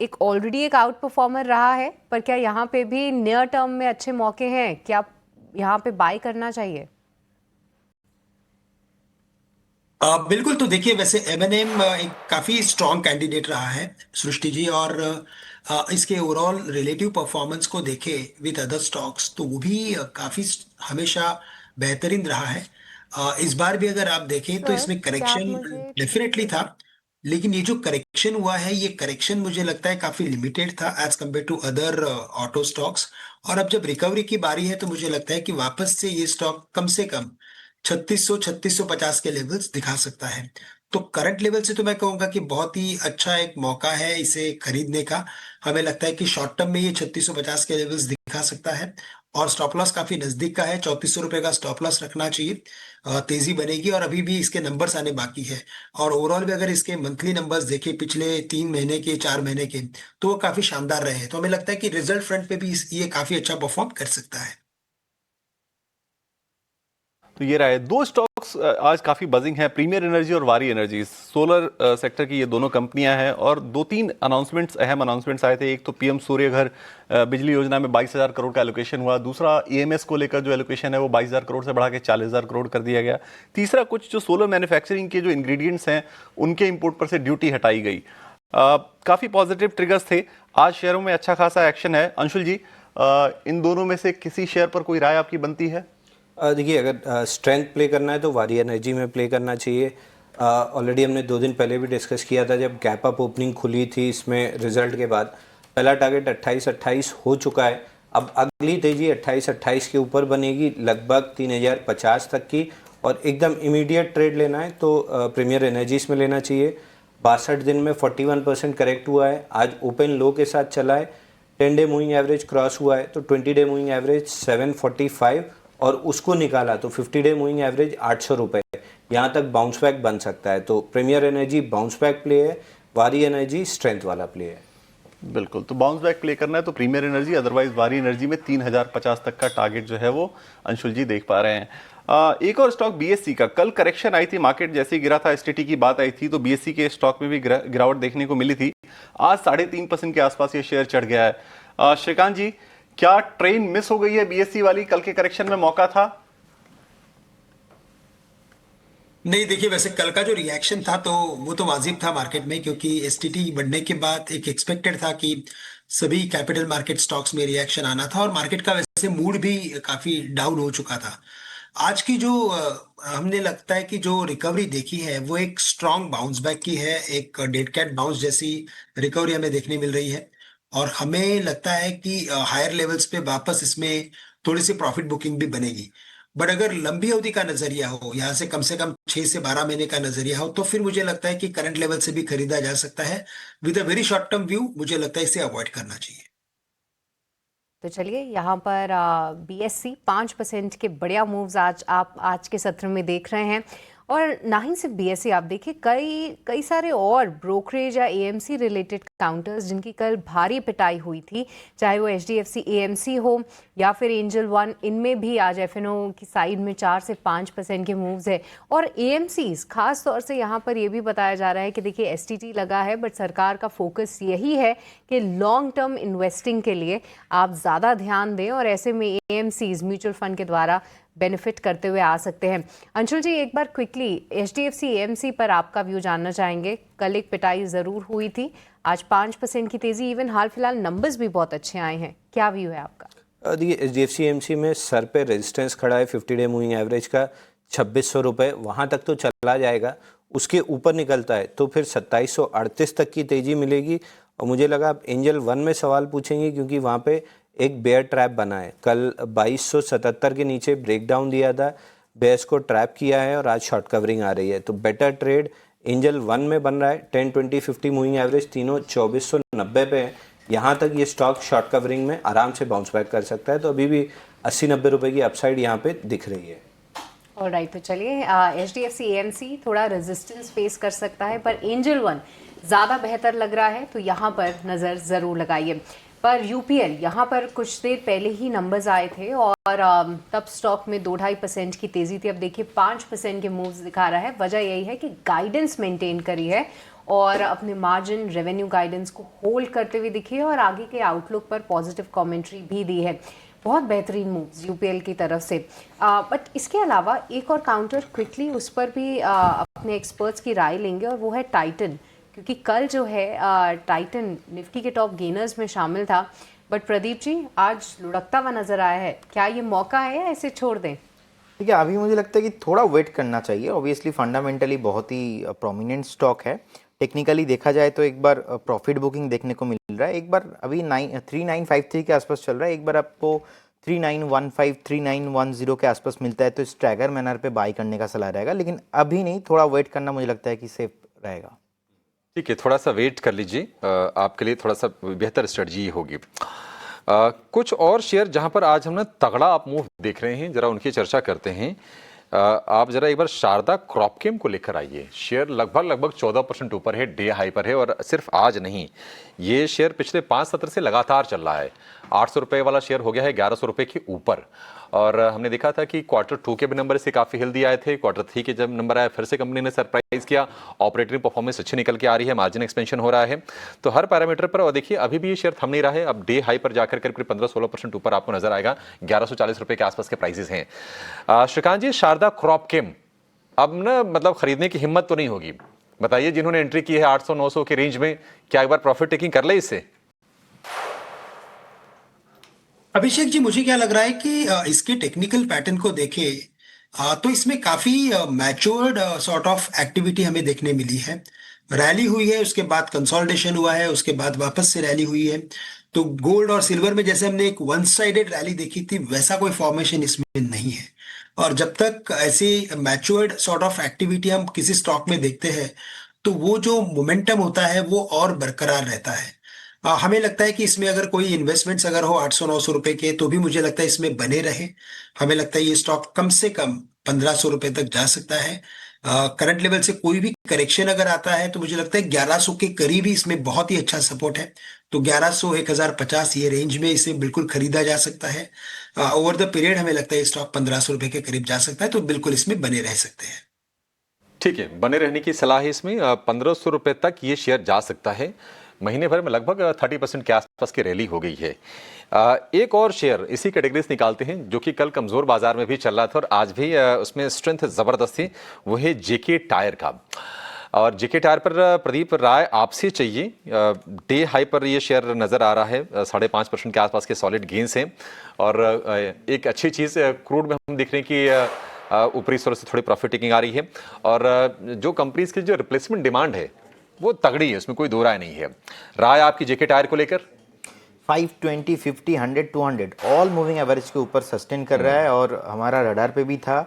एक ऑलरेडी एक आउट परफॉर्मर रहा है, पर क्या यहाँ पे भी नियर टर्म में अच्छे मौके हैं? क्या यहाँ पे बाय करना चाहिए? बिल्कुल। तो देखिए, वैसे M&M एक काफी स्ट्रॉन्ग कैंडिडेट रहा है सृष्टि जी, और इसके ओवरऑल रिलेटिव परफॉर्मेंस को देखे विद अदर स्टॉक्स तो वो भी काफी हमेशा बेहतरीन रहा है। इस बार भी अगर आप देखें तो इसमें करेक्शन डेफिनेटली था, लेकिन ये जो करेक्शन हुआ है, ये करेक्शन मुझे लगता है काफी लिमिटेड था as compare to other auto stocks. और अब जब रिकवरी की बारी है तो मुझे लगता है कि वापस से ये स्टॉक कम से कम 3600 3650 के लेवल्स दिखा सकता है। तो करंट लेवल से तो मैं कहूंगा कि बहुत ही अच्छा एक मौका है इसे खरीदने का। हमें लगता है कि शॉर्ट टर्म में ये 3650 के लेवल्स दिखा सकता है, और स्टॉप लॉस काफी नजदीक का है, 3400 रुपए का स्टॉप लॉस रखना चाहिए। तेजी बनेगी और अभी भी इसके नंबर्स आने बाकी है। और ओवरऑल भी अगर इसके मंथली नंबर्स देखें पिछले 3 महीने के, 4 महीने के, तो वो काफी शानदार रहे हैं। तो हमें लगता है कि रिजल्ट फ्रंट पे भी ये काफी अच्छा परफॉर्म कर सकता है। तो ये रहा है दो स्टॉक्स आज काफी बजिंग है, प्रीमियर एनर्जी और वारी एनर्जी। सोलर सेक्टर की ये दोनों कंपनियां हैं और 2-3 अनाउंसमेंट्स, अहम अनाउंसमेंट्स आए थे। एक तो पीएम सूर्य घर बिजली योजना में 22,000 करोड़ का एलोकेशन हुआ। दूसरा ईएमएस को लेकर जो एलोकेशन है वो 22,000 करोड़ से बढ़ा के 40,000 करोड़ कर दिया गया। तीसरा, कुछ जो सोलर मैन्युफैक्चरिंग के जो इंग्रेडिएंट्स हैं उनके इंपोर्ट पर से ड्यूटी हटाई गई। काफी पॉजिटिव ट्रिगर्स थे। आज शेयरों में अच्छा खासा एक्शन है। अंशुल जी, इन दोनों में से किसी शेयर पर कोई राय आपकी बनती है? देखिए, अगर स्ट्रेंथ प्ले करना है तो वारी एनर्जी में प्ले करना चाहिए। ऑलरेडी हमने 2 दिन पहले भी डिस्कस किया था जब गैप अप ओपनिंग खुली थी इसमें रिजल्ट के बाद। पहला टारगेट 28-28 हो चुका है। अब अगली तेजी 28-28 के ऊपर बनेगी, लगभग 3050 तक की। और एकदम इमीडिएट ट्रेड लेना है तो प्रीमियर एनर्जीज में लेना चाहिए। 62 दिन में 41% करेक्ट हुआ है। आज ओपन लो के साथ चला है। 10 डे मूविंग एवरेज क्रॉस हुआ है तो 20 डे मूविंग एवरेज 745 और उसको निकाला तो 50 डे मूविंग एवरेज 800 रुपये। यहाँ तक बाउंस बैक बन सकता है। तो Premier Energy bounce back play है, वारी एनर्जी स्ट्रेंथ वाला प्ले है। बिल्कुल, तो बाउंस बैक प्ले करना है तो प्रीमियर एनर्जी, अदरवाइज वारी एनर्जी में 3050 तक का टारगेट जो है वो अंशुल जी देख पा रहे हैं। एक और स्टॉक बीएससी का, कल करेक्शन आई थी, मार्केट जैसे ही गिरा था, एसटीटी की बात आई थी तो बीएससी के स्टॉक में भी गिरावट देखने को मिली थी। आज 3.5% के आसपास ये शेयर चढ़ गया है। श्रीकांत जी, क्या ट्रेन मिस हो गई है बीएससी वाली? कल के करेक्शन में मौका था? नहीं, देखिए वैसे कल का जो रिएक्शन था तो वो तो वाजिब था मार्केट में, क्योंकि एसटीटी बढ़ने के बाद एक एक्सपेक्टेड था कि सभी कैपिटल मार्केट स्टॉक्स में रिएक्शन आना था, और मार्केट का वैसे मूड भी काफी डाउन हो चुका था। आज की जो हमने लगता है कि जो रिकवरी देखी है वो एक स्ट्रांग बाउंस बैक की है, एक डेड कैट बाउंस जैसी रिकवरी हमें देखने मिल रही है। और हमें लगता है कि हायर लेवल्स पे वापस इसमें थोड़ी सी प्रॉफिट बुकिंग भी बनेगी। बट अगर लंबी अवधि का नजरिया हो, यहाँ से कम 6 से 12 महीने का नजरिया हो, तो फिर मुझे लगता है कि करंट लेवल से भी खरीदा जा सकता है। With a very short term view मुझे लगता है इसे अवॉइड करना चाहिए। तो चलिए, यहाँ पर बीएससी 5% के बढ़िया मूव्स आज के सत्र में देख रहे हैं। और ना ही सिर्फ बीएससी, आप देखिए कई सारे और ब्रोकरेज या एएमसी रिलेटेड काउंटर्स जिनकी कल भारी पिटाई हुई थी, चाहे वो एचडीएफसी एएमसी हो या फिर एंजल वन, इनमें भी आज एफएनओ की साइड में 4 से 5% के मूव्स है। और एएमसीज खास तौर से यहाँ पर ये भी बताया जा रहा है कि देखिए एसटीटी लगा है, बट सरकार का फोकस यही है कि लॉन्ग टर्म इन्वेस्टिंग के लिए आप ज़्यादा ध्यान दें, और ऐसे में एएमसीज म्यूचुअल फंड के द्वारा बेनिफिट करते हुए आ सकते हैं। अंशुल जी, एक बार क्विकली एचडीएफसी एएमसी पर आपका व्यू जानना चाहेंगे। कल एक पिटाई ज़रूर हुई थी, आज 5% की तेज़ी, इवन हाल फिलहाल नंबर्स भी बहुत अच्छे आए हैं, क्या व्यू है आपका? देखिए, एचडीएफसी एएमसी में सर पे रेजिस्टेंस खड़ा है 50 डे मूविंग एवरेज का 2600 रुपये, वहाँ तक तो चला जाएगा। उसके ऊपर निकलता है तो फिर 2738 तक की तेज़ी मिलेगी। और मुझे लगा आप एंजल वन में सवाल पूछेंगे, क्योंकि वहाँ पे एक बेयर ट्रैप बना है। कल 2277 के नीचे ब्रेकडाउन दिया था, बेयर्स को ट्रैप किया है और आज शॉर्ट कवरिंग आ रही है। तो बेटर ट्रेड एंजल वन में बन रहा है। 10, 20, 50 मूविंग एवरेज तीनों 2490 पे है। यहाँ तक ये स्टॉक शॉर्ट कवरिंग में आराम से बाउंस बैक कर सकता है। तो अभी भी 80-90 रुपये की अपसाइड यहाँ पे दिख रही है। ऑलराइट, तो चलिए, एचडीएफसी एएमसी थोड़ा रेजिस्टेंस फेस कर सकता है, पर एंजल वन ज़्यादा बेहतर लग रहा है, तो यहाँ पर नज़र ज़रूर लगाइए। पर यूपीएल, यहाँ पर कुछ देर पहले ही नंबर्स आए थे और तब स्टॉक में 2-2.5% की तेज़ी थी। अब देखिए 5% के मूव्स दिखा रहा है। वजह यही है कि गाइडेंस मेंटेन करी है और अपने मार्जिन रेवेन्यू गाइडेंस को होल्ड करते हुए दिखी है, और आगे के आउटलुक पर पॉजिटिव कमेंट्री भी दी है। बहुत बेहतरीन मूव्स यूपीएल की तरफ से। बट इसके अलावा एक और काउंटर क्विकली, उस पर भी अपने एक्सपर्ट्स की राय लेंगे, और वो है टाइटन, क्योंकि कल जो है टाइटन निफ्टी के टॉप गेनर्स में शामिल था। बट प्रदीप जी, आज लुढ़कता हुआ नजर आया है, क्या ये मौका है या ऐसे छोड़ दें? ठीक है, अभी मुझे लगता है कि थोड़ा वेट करना चाहिए। ऑब्वियसली फंडामेंटली बहुत ही प्रोमिनेंट स्टॉक है। टेक्निकली देखा जाए तो एक बार प्रॉफिट बुकिंग देखने को मिल रहा है। एक बार अभी 3953 के आसपास चल रहा है, एक बार आपको 3915 3910 के आसपास मिलता है तो स्ट्रैगर मैनर पे बाई करने का सलाह रहेगा, लेकिन अभी नहीं, थोड़ा वेट करना मुझे लगता है कि सेफ रहेगा। ठीक है, थोड़ा सा वेट कर लीजिए, आपके लिए थोड़ा सा बेहतर स्ट्रेटजी होगी। कुछ और शेयर जहां पर आज हमने तगड़ा आप मूव देख रहे हैं, जरा उनकी चर्चा करते हैं। आप जरा एक बार शारदा क्रॉपकेम को लेकर आइए। शेयर लगभग 14% ऊपर है, डे हाई पर है, और सिर्फ आज नहीं, ये शेयर पिछले 5 सत्र से लगातार चल रहा है। 800 रुपये वाला शेयर हो गया है 1100 रुपये के ऊपर। और हमने देखा था कि Q2 के भी नंबर से काफ़ी हेल्दी आए थे। Q3 के जब नंबर आया फिर से कंपनी ने सरप्राइज किया, ऑपरेटिंग परफॉर्मेंस अच्छी निकल के आ रही है, मार्जिन एक्सपेंशन हो रहा है, तो हर पैरामीटर पर। और देखिए अभी भी ये शेयर थम नहीं रहा है, अब डे हाई पर जाकर करीब 15-16% ऊपर आपको नजर आएगा। 1140 रुपये के आसपास के प्राइसेस हैं। श्रीकांत जी, शारदा क्रॉपकेम अब ना मतलब खरीदने की हिम्मत तो नहीं होगी, बताइए। जिन्होंने एंट्री की है 800-900 के रेंज में, क्या एक बार प्रॉफिट टेकिंग कर ले इससे? अभिषेक जी, मुझे क्या लग रहा है कि इसके टेक्निकल पैटर्न को देखें तो इसमें काफी मैच्योर्ड सॉर्ट ऑफ एक्टिविटी हमें देखने मिली है। रैली हुई है, उसके बाद कंसोलिडेशन हुआ है, उसके बाद वापस से रैली हुई है। तो गोल्ड और सिल्वर में जैसे हमने एक वन साइडेड रैली देखी थी, वैसा कोई फॉर्मेशन इसमें नहीं है। और जब तक ऐसी मैच्योर्ड सॉर्ट ऑफ एक्टिविटी हम किसी स्टॉक में देखते हैं तो वो जो मोमेंटम होता है वो और बरकरार रहता है। हमें लगता है कि इसमें अगर कोई इन्वेस्टमेंट्स अगर हो 800-900 रुपए के, तो भी मुझे लगता है इसमें बने रहे। हमें लगता है ये स्टॉक कम से कम 1500 रुपए तक जा सकता है। करंट लेवल से कोई भी करेक्शन अगर आता है तो मुझे लगता है 1100 के करीब ही इसमें बहुत ही अच्छा सपोर्ट है। तो 1100 1050 ये रेंज में इसे बिल्कुल खरीदा जा सकता है। ओवर द पीरियड हमें लगता है स्टॉक 1500 रुपए के करीब जा सकता है, तो बिल्कुल इसमें बने रह सकते हैं। ठीक है, बने रहने की सलाह है इसमें। 1500 रुपये तक ये शेयर जा सकता है। महीने भर में लगभग 30% के आसपास की रैली हो गई है। एक और शेयर इसी कैटेगरी से निकालते हैं जो कि कल कमजोर बाजार में भी चल रहा था और आज भी उसमें स्ट्रेंथ जबरदस्त थी, वो है जेके टायर का। और जेके टायर पर प्रदीप राय आपसे चाहिए। डे हाई पर ये शेयर नजर आ रहा है, 5.5% के आसपास के सॉलिड गेंस हैं। और एक अच्छी चीज़ क्रूड में हम देख रहे हैं कि ऊपरी स्तर से थोड़ी प्रॉफिट टेकिंग आ रही है। और जो कंपनीज की जो रिप्लेसमेंट डिमांड है वो तगड़ी है, उसमें कोई दो राय नहीं है। राय आपकी जेके टायर को लेकर? 520, 50, 100, 200 ऑल मूविंग एवरेज के ऊपर सस्टेन कर रहा है और हमारा रडार पे भी था।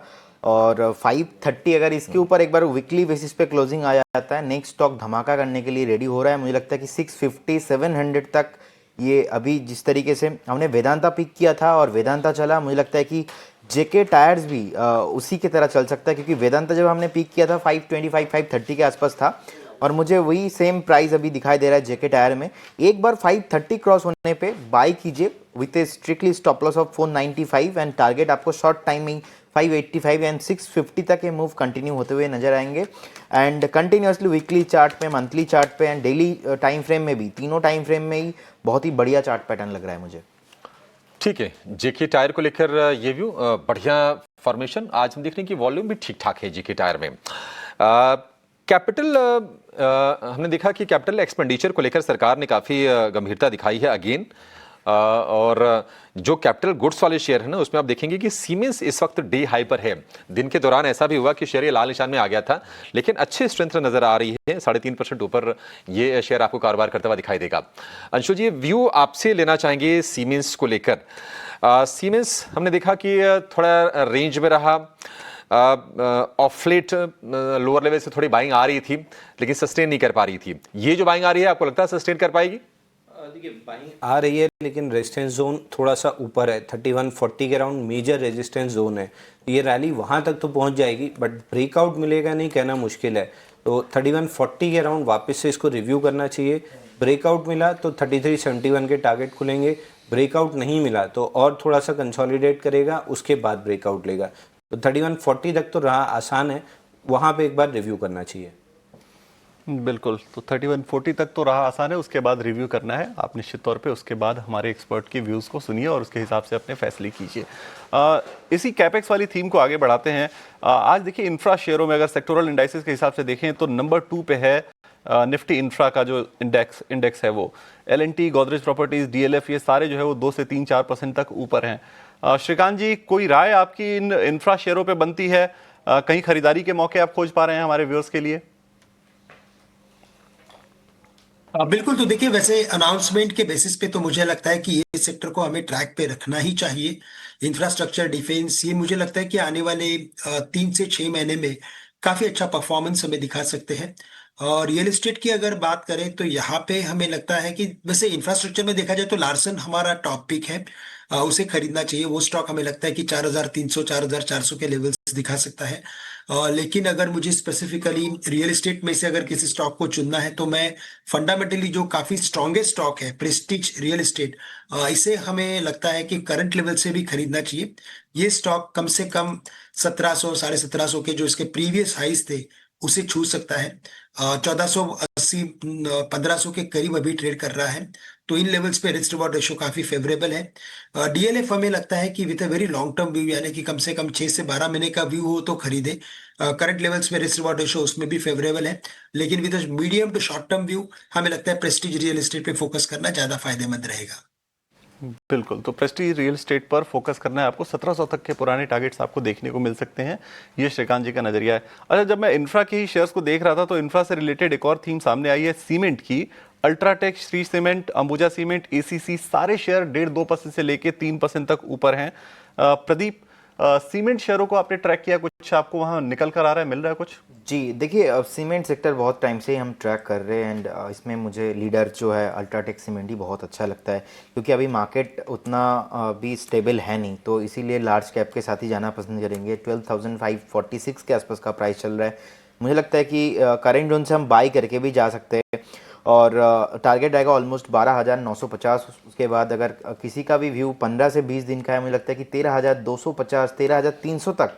और 530 अगर इसके ऊपर एक बार वीकली बेसिस पे क्लोजिंग आ जाता है, नेक्स्ट स्टॉक धमाका करने के लिए रेडी हो रहा है। मुझे लगता है कि 650, 700 तक ये अभी जिस तरीके से हमने वेदांता पिक किया था और वेदांता चला, मुझे लगता है कि जेके टायर्स भी उसी की तरह चल सकता है, क्योंकि वेदांता जब हमने पिक किया था 525, 530 के आसपास था और मुझे वही सेम प्राइस अभी दिखाई दे रहा है जेके टायर में। एक बार 530 क्रॉस होने पे बाई कीजिए with A strictly stop loss of 495 and target आपको शॉर्ट टाइमिंग 585 एंड 650 तक ये मूव कंटिन्यू होते हुए नजर आएंगे। एंड कंटिन्यूसली वीकली चार्ट पे, मंथली चार्ट पे एंड डेली टाइम फ्रेम में भी, तीनों टाइम फ्रेम में ही बहुत ही बढ़िया चार्ट पैटर्न लग रहा है मुझे। ठीक है, जेके टायर को लेकर ये व्यू, बढ़िया फॉर्मेशन। आज हम देख रहे हैं कि वॉल्यूम भी ठीक ठाक है जेके टायर में। कैपिटल हमने देखा कि कैपिटल एक्सपेंडिचर को लेकर सरकार ने काफ़ी गंभीरता दिखाई है अगेन। और जो कैपिटल गुड्स वाले शेयर है ना, उसमें आप देखेंगे कि सीमेंस इस वक्त डे हाई पर है। दिन के दौरान ऐसा भी हुआ कि शेयर ये लाल निशान में आ गया था, लेकिन अच्छे स्ट्रेंथ नजर आ रही है। 3.5% ऊपर ये शेयर आपको कारोबार करता हुआ दिखाई देगा। अंशु जी, व्यू आपसे लेना चाहेंगे सीमेंस को लेकर। सीमेंस हमने देखा कि थोड़ा रेंज में रहा, ऑफ लेट लोअर लेवल से थोड़ी बाइंग आ रही थी लेकिन सस्टेन नहीं कर पा रही थी। ये जो बाइंग आ रही है आपको लगता है सस्टेन कर पाएगी? देखिए, बाइंग आ रही है लेकिन रेजिस्टेंस जोन थोड़ा सा ऊपर है, 3140 के अराउंड मेजर रेजिस्टेंस जोन है। ये रैली वहां तक तो पहुंच जाएगी, बट ब्रेकआउट मिलेगा नहीं कहना मुश्किल है। तो 3140 के अराउंड वापस से इसको रिव्यू करना चाहिए। ब्रेकआउट मिला तो 3371 के टारगेट खुलेंगे, ब्रेकआउट नहीं मिला तो और थोड़ा सा कंसोलिडेट करेगा, उसके बाद ब्रेकआउट लेगा। तो 3140 तक तो रहा आसान है, वहाँ पे एक बार रिव्यू करना चाहिए। बिल्कुल, तो 3140 तक तो रहा आसान है, उसके बाद रिव्यू करना है। आप निश्चित तौर पे उसके बाद हमारे एक्सपर्ट के व्यूज़ को सुनिए और उसके हिसाब से अपने फैसले कीजिए। इसी कैपेक्स वाली थीम को आगे बढ़ाते हैं। आज देखिए, इंफ्रा शेयरों में अगर सेक्टोरल इंडाइसेस के हिसाब से देखें तो नंबर 2 पे है निफ्टी इंफ्रा का जो इंडेक्स है वो। L&T, गोदरेज प्रॉपर्टीज, DLF, ये सारे जो है वो 2 से 3-4% तक ऊपर हैं। श्रीकांत जी, कोई राय आपकी इन इंफ्रा शेयरों पे बनती है? कहीं खरीदारी के मौके आप खोज पा रहे हैं हमारे व्यूअर्स के लिए? बिल्कुल। तो देखिए, वैसे अनाउंसमेंट के बेसिस पे तो मुझे लगता है कि ये सेक्टर को हमें ट्रैक पे रखना ही चाहिए। इंफ्रास्ट्रक्चर, डिफेंस, ये मुझे लगता है कि आने वाले 3 से 6 महीने में काफी अच्छा परफॉर्मेंस हमें दिखा सकते हैं। और रियल एस्टेट की अगर बात करें तो यहाँ पे हमें लगता है कि वैसे इंफ्रास्ट्रक्चर में देखा जाए तो लार्सन हमारा टॉप पिक है। उसे खरीदना चाहिए। वो स्टॉक हमें लगता है कि 4,300 4,400 के लेवल्स दिखा सकता है। लेकिन अगर मुझे स्पेसिफिकली रियल एस्टेट में से अगर किसी स्टॉक को चुनना है तो मैं फंडामेंटली जो काफी स्ट्रॉन्गेस्ट स्टॉक है, प्रेस्टीज रियल एस्टेट, इसे हमें लगता है कि करंट लेवल से भी खरीदना चाहिए। ये स्टॉक कम से कम 1700 1750 के जो इसके प्रीवियस हाइस थे उसे छू सकता है। 1480 1500 के करीब अभी ट्रेड कर रहा है। तो इन लेवल्स पे रिस्क रिवॉर्ड रेशियो काफी फेवरेबल है। डीएलएफ हमें लगता है कि with a very long term view, यानी कि कम से कम 6 से 12 महीने का व्यू हो तो खरीदे। करंट लेवल्स में रिस्क रिवॉर्ड रेशियो उसमें भी फेवरेबल है। लेकिन with medium to short term view हमें लगता है प्रेस्टीज रियल एस्टेट पे फोकस करना ज्यादा फायदेमंद रहेगा। बिल्कुल, तो प्रेस्टीज रियल एस्टेट पर फोकस करना है आपको। 1700 तक के पुराने टारगेट्स आपको देखने को मिल सकते हैं। ये श्रीकांत जी का नजरिया है। अच्छा, जब मैं इंफ्रा के ही शेयर्स को देख रहा था तो इंफ्रा से रिलेटेड एक और थीम सामने आई है सीमेंट की। UltraTech, Shri cement, Ambuja cement, ACC, सारे शेयर 1.5-2% से लेके 3% तक ऊपर हैं। प्रदीप, सीमेंट शेयरों को आपने ट्रैक किया, कुछ आपको वहां निकल कर आ रहा है, मिल रहा है कुछ? जी देखिए, सीमेंट सेक्टर बहुत टाइम से हम ट्रैक कर रहे हैं एंड इसमें मुझे लीडर जो है अल्ट्राटेक सीमेंट ही बहुत अच्छा लगता है, क्योंकि अभी मार्केट उतना भी स्टेबल है नहीं, तो इसीलिए लार्ज कैप के साथ ही जाना पसंद करेंगे। 12,546 के आसपास का प्राइस चल रहा है। मुझे लगता है कि करेंट जोन से हम बाई करके भी जा सकते हैं और टारगेट आएगा ऑलमोस्ट 12,950। उसके बाद अगर किसी का भी व्यू 15 से 20 दिन का है, मुझे लगता है कि 13,250 13,300 तक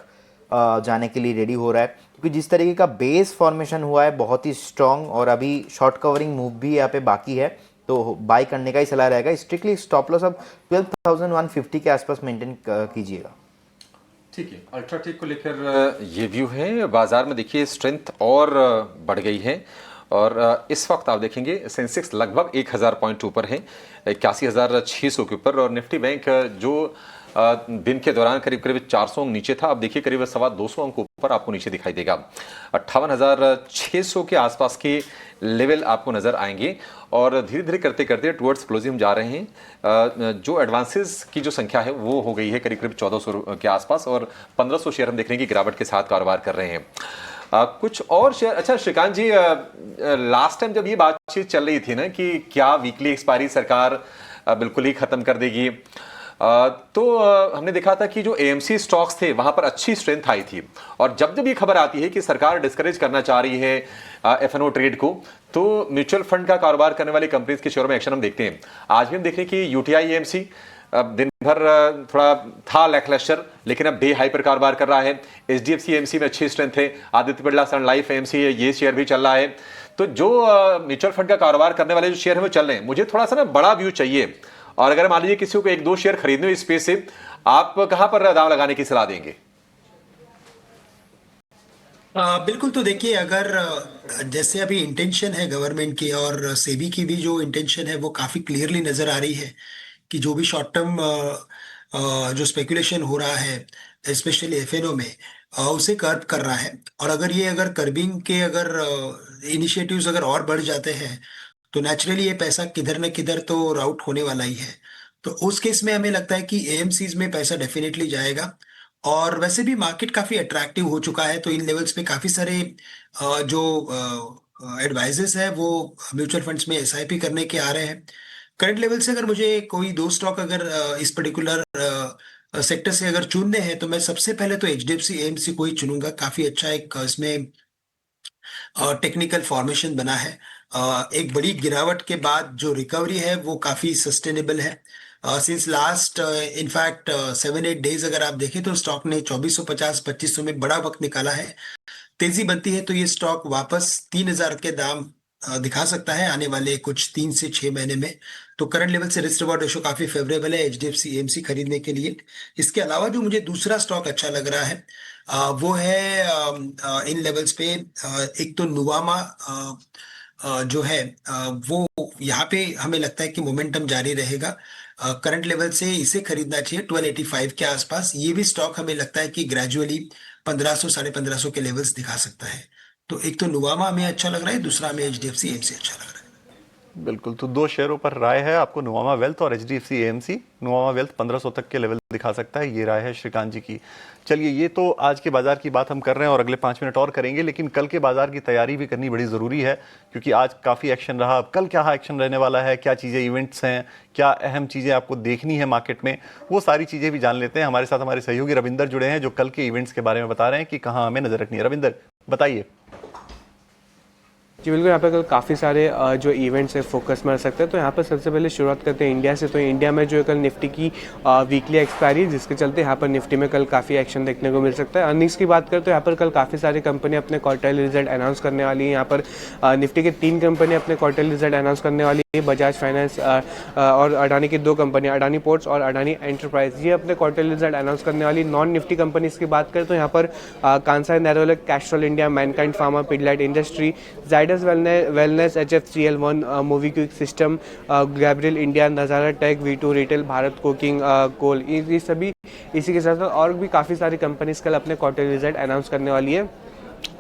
जाने के लिए रेडी हो रहा है, क्योंकि जिस तरीके का बेस फॉर्मेशन हुआ है बहुत ही स्ट्रॉन्ग और अभी शॉर्ट कवरिंग मूव भी यहाँ पे बाकी है, तो बाई करने का ही सलाह रहेगा। स्ट्रिक्टली स्टॉप लॉस अब 12,150 के आसपास मेंटेन कीजिएगा। ठीक है, अल्ट्राटेक को लेकर ये व्यू है। बाजार में देखिए स्ट्रेंथ और बढ़ गई है और इस वक्त आप देखेंगे सेंसेक्स लगभग 1000 पॉइंट ऊपर है, 81,600 के ऊपर। और निफ्टी बैंक जो दिन के दौरान करीब करीब 400 अंक नीचे था, अब देखिए करीब 225 अंक ऊपर आपको नीचे दिखाई देगा। 58,600 के आसपास के लेवल आपको नजर आएंगे और धीरे धीरे करते करते टुवर्ड्स क्लोजिंग जा रहे हैं। जो एडवांसेस की जो संख्या है वो हो गई है करीब करीब 1400 के आसपास और 1500 शेयर हम देख रहे हैं कि गिरावट के साथ कारोबार कर रहे हैं। कुछ और शेयर। अच्छा श्रीकांत जी, लास्ट टाइम जब ये बातचीत चल रही थी ना कि क्या वीकली एक्सपायरी सरकार बिल्कुल ही खत्म कर देगी, तो हमने देखा था कि जो एएमसी स्टॉक्स थे वहां पर अच्छी स्ट्रेंथ आई थी। और जब जब ये खबर आती है कि सरकार डिस्करेज करना चाह रही है एफएनओ ट्रेड को, तो म्यूचुअल फंड का कारोबार करने वाली कंपनीज के शेयरों में एक्शन हम देखते हैं। आज भी हम देख रहे हैं कि यूटीआई एएमसी दिन भर थोड़ा था लैकलस्टर, लेकिन अब डे हाई पर कारोबार कर रहा है। एचडीएफसी एएमसी में अच्छी स्ट्रेंथ है। आदित्य बिरला सन लाइफ एएमसी है, ये शेयर भी चल रहा है। तो जो म्यूचुअल फंड का कारोबार करने वाले जो शेयर है वो चल रहे हैं। मुझे थोड़ा सा ना बड़ा व्यू चाहिए, और अगर मान लीजिए किसी को 1-2 शेयर खरीदने हो इस स्पेस से, आप कहां पर दांव लगाने की सलाह देंगे? बिल्कुल। तो देखिए, अगर जैसे अभी इंटेंशन है गवर्नमेंट की और सेबी की भी जो इंटेंशन है वो काफी क्लियरली नजर आ रही है कि जो भी शॉर्ट टर्म जो स्पेकुलेशन हो रहा है स्पेशली एफएनओ में, उसे कर्ब कर रहा है। और अगर कर्बिंग के अगर इनिशिएटिव्स अगर और बढ़ जाते हैं तो नेचुरली ये पैसा किधर न किधर तो राउट होने वाला ही है। तो उस केस में हमें लगता है कि एएमसीज में पैसा डेफिनेटली जाएगा। और वैसे भी मार्केट काफी अट्रैक्टिव हो चुका है, तो इन लेवल्स पे काफी सारे जो एडवाइजर्स है वो म्यूचुअल फंड्स में एसआईपी करने के आ रहे हैं। करंट लेवल से अगर मुझे कोई 2 स्टॉक अगर इस पर्टिकुलर सेक्टर से अगर चुनने हैं तो मैं सबसे पहले तो एचडीएफसी एएमसी को ही चुनूंगा। काफी अच्छा एक इसमें टेक्निकल फॉर्मेशन बना है। एक बड़ी गिरावट के बाद जो रिकवरी है वो काफी सस्टेनेबल है। सिंस लास्ट इनफैक्ट 7-8 डेज अगर आप देखें तो स्टॉक ने 2450-2500 में बड़ा वक्त निकाला है। तेजी बनती है तो ये स्टॉक वापस 3000 के दाम दिखा सकता है आने वाले कुछ 3 से 6 महीने में। तो करंट लेवल से रिस्क रिवॉर्ड रेशो काफी फेवरेबल है एचडीएफसी एएमसी खरीदने के लिए। इसके अलावा जो मुझे दूसरा स्टॉक अच्छा लग रहा है वो है इन लेवल्स पे एक तो नुवामा जो है वो यहाँ पे हमें लगता है कि मोमेंटम जारी रहेगा। करंट लेवल से इसे खरीदना चाहिए 1285 के आसपास। ये भी स्टॉक हमें लगता है कि ग्रेजुअली 1500 1550 के लेवल्स दिखा सकता है। तो एक तो नुवामा हमें अच्छा लग रहा है, दूसरा हमें एचडीएफसी एएमसी अच्छा लग रहा है। बिल्कुल, तो दो शेयरों पर राय है आपको, नुवामा वेल्थ और HDFC AMC। नुवामा वेल्थ 1500 तक के लेवल दिखा सकता है, ये राय है श्रीकांत जी की। चलिए, ये तो आज के बाजार की बात हम कर रहे हैं और अगले 5 मिनट और करेंगे, लेकिन कल के बाजार की तैयारी भी करनी बड़ी ज़रूरी है, क्योंकि आज काफ़ी एक्शन रहा। अब कल क्या एक्शन रहने वाला है, क्या चीज़ें इवेंट्स हैं, क्या अहम चीज़ें आपको देखनी है मार्केट में, वो सारी चीज़ें भी जान लेते हैं। हमारे साथ हमारे सहयोगी रविंदर जुड़े हैं, जो कल के इवेंट्स के बारे में बता रहे हैं कि कहाँ हमें नज़र रखनी है। रविंदर, बताइए। जी बिल्कुल, यहाँ पर कल काफ़ी सारे जो इवेंट्स है फोकस में रह सकते हैं। तो यहाँ पर सबसे पहले शुरुआत करते हैं इंडिया से। तो इंडिया में जो है कल निफ्टी की वीकली एक्सपायरी, जिसके चलते यहाँ पर निफ्टी में कल काफ़ी एक्शन देखने को मिल सकता है। अर्निंग्स की बात करें तो यहाँ पर कल काफ़ी सारी कंपनी अपने क्वार्टरली रिजल्ट अनाउंस करने वाली है। यहाँ पर निफ्टी के 3 कंपनी अपने क्वार्टरली रिजल्ट अनाउंस करने वाली है। बजाज फाइनेंस और अडानी की 2 कंपनियाँ, अडानी पोर्ट्स और अडानी एंटरप्राइज, ये अपने क्वार्टरली रिजल्ट अनाउंस करने वाली। नॉन निफ्टी कंपनीज की बात करें तो यहाँ पर Kansai Nerolac, Castrol India, Mankind Pharma, Pidilite industry, Zydus Wellness, HFCL1, MobiKwik system, Gabriel India, Nazara tech, V2 retail, Bharat coking coal, ये सभी इसी के साथ और भी काफ़ी सारी कंपनीज कल अपने क्वार्टर रिजल्ट अनाउंस करने वाली है।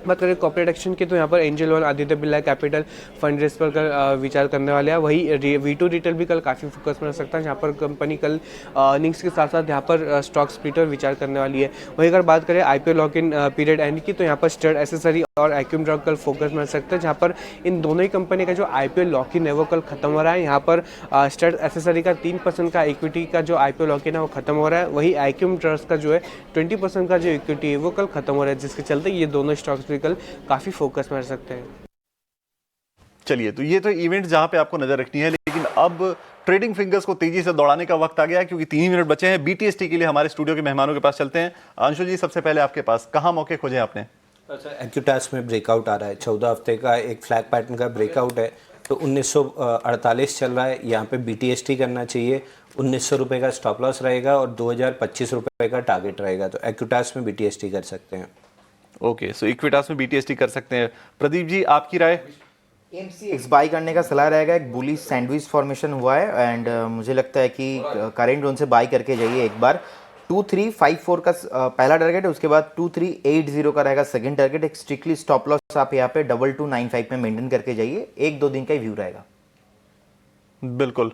बात करें कॉर्पोरेट एक्शन की तो यहाँ पर angel one, Aditya Birla capital fund raise पर कल विचार करने वाले हैं। वही V2 रिटेल भी कल काफ़ी फोकस में रह सकता है, जहाँ पर कंपनी कल अर्निंग्स के साथ साथ यहाँ पर स्टॉक स्प्लिट पर विचार करने वाली है। वहीं अगर बात करें IPO lock in period and की तो यहाँ पर स्टड एसेसरी और एक्यूम ड्रग कल फोकस में रह सकता है, जहाँ पर इन दोनों ही कंपनी का जो IPO लॉक इन है वो कल खत्म हो रहा है। यहाँ पर स्टड एसेसरी का 3% का इक्विटी का जो IPO लॉक इन है वो खत्म हो रहा है। वही एक्यूम ड्रग्स का जो है 20% का जो इक्विटी है वो कल खत्म हो रहा है, जिसके चलते ये दोनों स्टॉक्स भी कल काफ़ी फोकस में रह सकते हैं। चलिए, तो ये तो इवेंट जहां पे आपको नजर रखनी है, लेकिन अब ट्रेडिंग फिंगर्स को तेजी से दौड़ाने का वक्त आ गया है, क्योंकि 3 ही मिनट बचे हैं। BTST के लिए हमारे स्टूडियो के मेहमानों के पास चलते हैं। अंशुल जी, सबसे पहले आपके पास कहां मौके खोजे आपने? एक्यूटास में ब्रेकआउट आ रहा है, 14 हफ्ते का एक फ्लैग पैटर्न का ब्रेकआउट है। तो 1948 चल रहा है, यहाँ पे BTST करना चाहिए। 1900 रुपये का स्टॉप लॉस रहेगा और 2025 रुपये का टारगेट रहेगा। तो एक्यूटास में BTST कर सकते हैं। ओके, सो इक्विटास में BTST कर सकते हैं। प्रदीप जी, आपकी राय? MCX बाई करने का सलाह रहेगा। एक बुलिश सैंडविच फॉर्मेशन हुआ है एंड मुझे लगता है कि करेंट जोन से बाई करके जाइए एक बार। 2354 का पहला टारगेट है, उसके बाद 2380 का रहेगा सेकंड टारगेट। एक स्ट्रिक्टली स्टॉप लॉस आप यहाँ पे 2295 में मेंटेन करके जाइए। 1-2 दिन का ही व्यू रहेगा। बिल्कुल,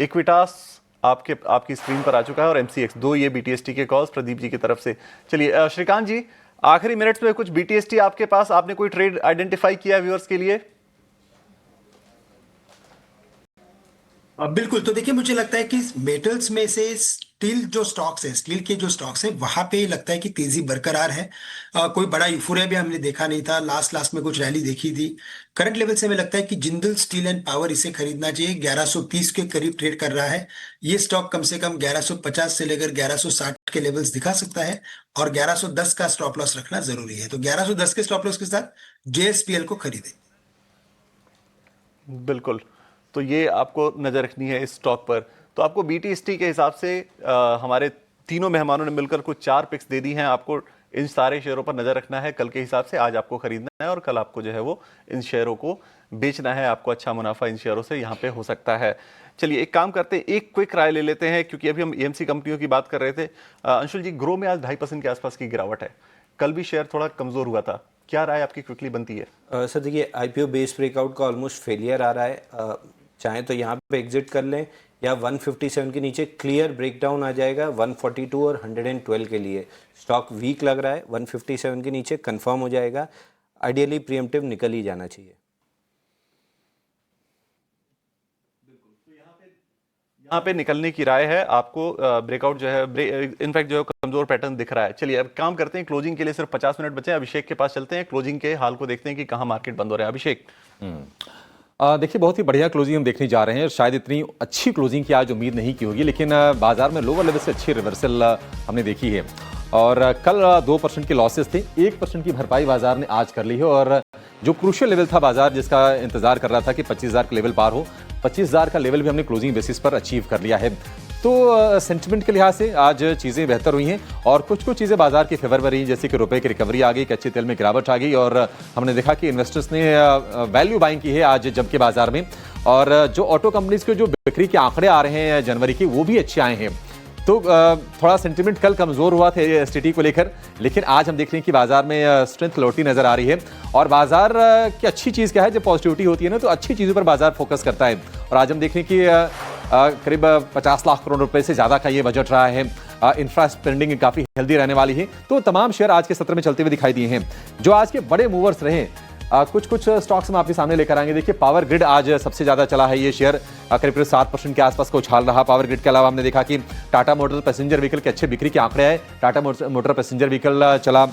इक्विटास आपकी स्क्रीन पर आ चुका है और MCX, 2 ये BTST के कॉल्स प्रदीप जी की तरफ से। चलिए श्रीकांत जी, आखिरी मिनट्स में कुछ BTST आपके पास, आपने कोई ट्रेड आइडेंटिफाई किया व्यूअर्स के लिए? बिल्कुल, तो देखिए मुझे लगता है कि मेटल्स में से स्टील जो स्टॉक्स है, स्टील के जो स्टॉक्स हैं वहां पे लगता है कि तेजी बरकरार है। कोई बड़ा यूफोरिया भी हमने देखा नहीं था, लास्ट में कुछ रैली देखी थी। करंट लेवल से हमें लगता है कि जिंदल स्टील एंड पावर इसे खरीदना चाहिए। 1130 के करीब ट्रेड कर रहा है। ये स्टॉक कम से कम 1150 से लेकर 1160 के लेवल्स दिखा सकता है और 1110 का स्टॉप लॉस रखना जरूरी है। तो 1110 के स्टॉप लॉस के साथ JSPL को खरीदें। बिल्कुल, तो ये आपको नजर रखनी है इस स्टॉक पर। तो आपको BTST के हिसाब से हमारे तीनों मेहमानों ने मिलकर कुछ 4 पिक्स दे दी हैं। आपको इन सारे शेयरों पर नजर रखना है कल के हिसाब से। आज आपको खरीदना है और कल आपको जो है वो इन शेयरों को बेचना है। आपको अच्छा मुनाफा इन शेयरों से यहाँ पे हो सकता है। चलिए, एक काम करते हैं, एक क्विक राय ले लेते हैं, क्योंकि अभी हम EMC कंपनियों की बात कर रहे थे। अंशुल जी, ग्रो में आज 2.5% के आसपास की गिरावट है। कल भी शेयर थोड़ा कमजोर हुआ था, क्या राय आपकी क्विकली बनती है? सर देखिए, IPO बेस ब्रेकआउट का ऑलमोस्ट फेलियर आ रहा है। चाहे तो यहाँ पे एग्जिट कर लें या 157 के नीचे क्लियर ब्रेकडाउन आ जाएगा 142 और 112 के लिए। स्टॉक वीक लग रहा है, 157 के नीचे कंफर्म हो जाएगा। आइडियली प्रीएम्प्टिव निकल ही जाना चाहिए। यहाँ पे निकलने की राय है आपको। ब्रेकआउट जो है, इनफैक्ट जो है कमजोर पैटर्न दिख रहा है। चलिए, अब काम करते हैं, क्लोजिंग के लिए सिर्फ 50 मिनट बचे हैं। अभिषेक के पास चलते हैं, क्लोजिंग के हाल को देखते हैं कि कहाँ मार्केट बंद हो रहा है। अभिषेक, देखिए, बहुत ही बढ़िया क्लोजिंग हम देखने जा रहे हैं। शायद इतनी अच्छी क्लोजिंग की आज उम्मीद नहीं की होगी, लेकिन बाजार में लोअर लेवल से अच्छी रिवर्सल हमने देखी है। और कल 2% के लॉसेस थे, 1% की भरपाई बाजार ने आज कर ली है। और जो क्रूशियल लेवल था बाजार जिसका इंतजार कर रहा था कि 25,000 का लेवल पार हो, 25,000 का लेवल भी हमने क्लोजिंग बेसिस पर अचीव कर लिया है। तो सेंटिमेंट के लिहाज से आज चीज़ें बेहतर हुई हैं और कुछ चीज़ें बाजार की फेवर में रही, जैसे कि रुपए की रिकवरी आ गई, कच्चे तेल में गिरावट आ गई और हमने देखा कि इन्वेस्टर्स ने वैल्यू बाइंग की है आज जम के बाजार में। और जो ऑटो कंपनीज के जो बिक्री के आंकड़े आ रहे हैं जनवरी के, वो भी अच्छे आए हैं। तो थोड़ा सेंटिमेंट कल कमजोर हुआ था STT को लेकर, लेकिन आज हम देख रहे हैं कि बाजार में स्ट्रेंथ लौटती नजर आ रही है। और बाजार की अच्छी चीज़ क्या है, जब पॉजिटिविटी होती है ना तो अच्छी चीज़ों पर बाजार फोकस करता है। और आज हम देखें कि करीब 50 लाख करोड़ रुपए से ज़्यादा का ये बजट रहा है। इंफ्रा स्पेंडिंग काफ़ी हेल्दी रहने वाली है। तो तमाम शेयर आज के सत्र में चलते हुए दिखाई दिए हैं। जो आज के बड़े मूवर्स रहे, कुछ स्टॉक्स हम आपके सामने लेकर आएंगे। देखिए, पावर ग्रिड आज सबसे ज़्यादा चला है। ये शेयर करीब 7% के आसपास को उछाल रहा। पावर ग्रिड के अलावा हमने देखा कि टाटा मोटर पैसेंजर व्हीकल के अच्छे बिक्री के आंकड़े आए। टाटा मोटर पैसेंजर व्हीकल चला।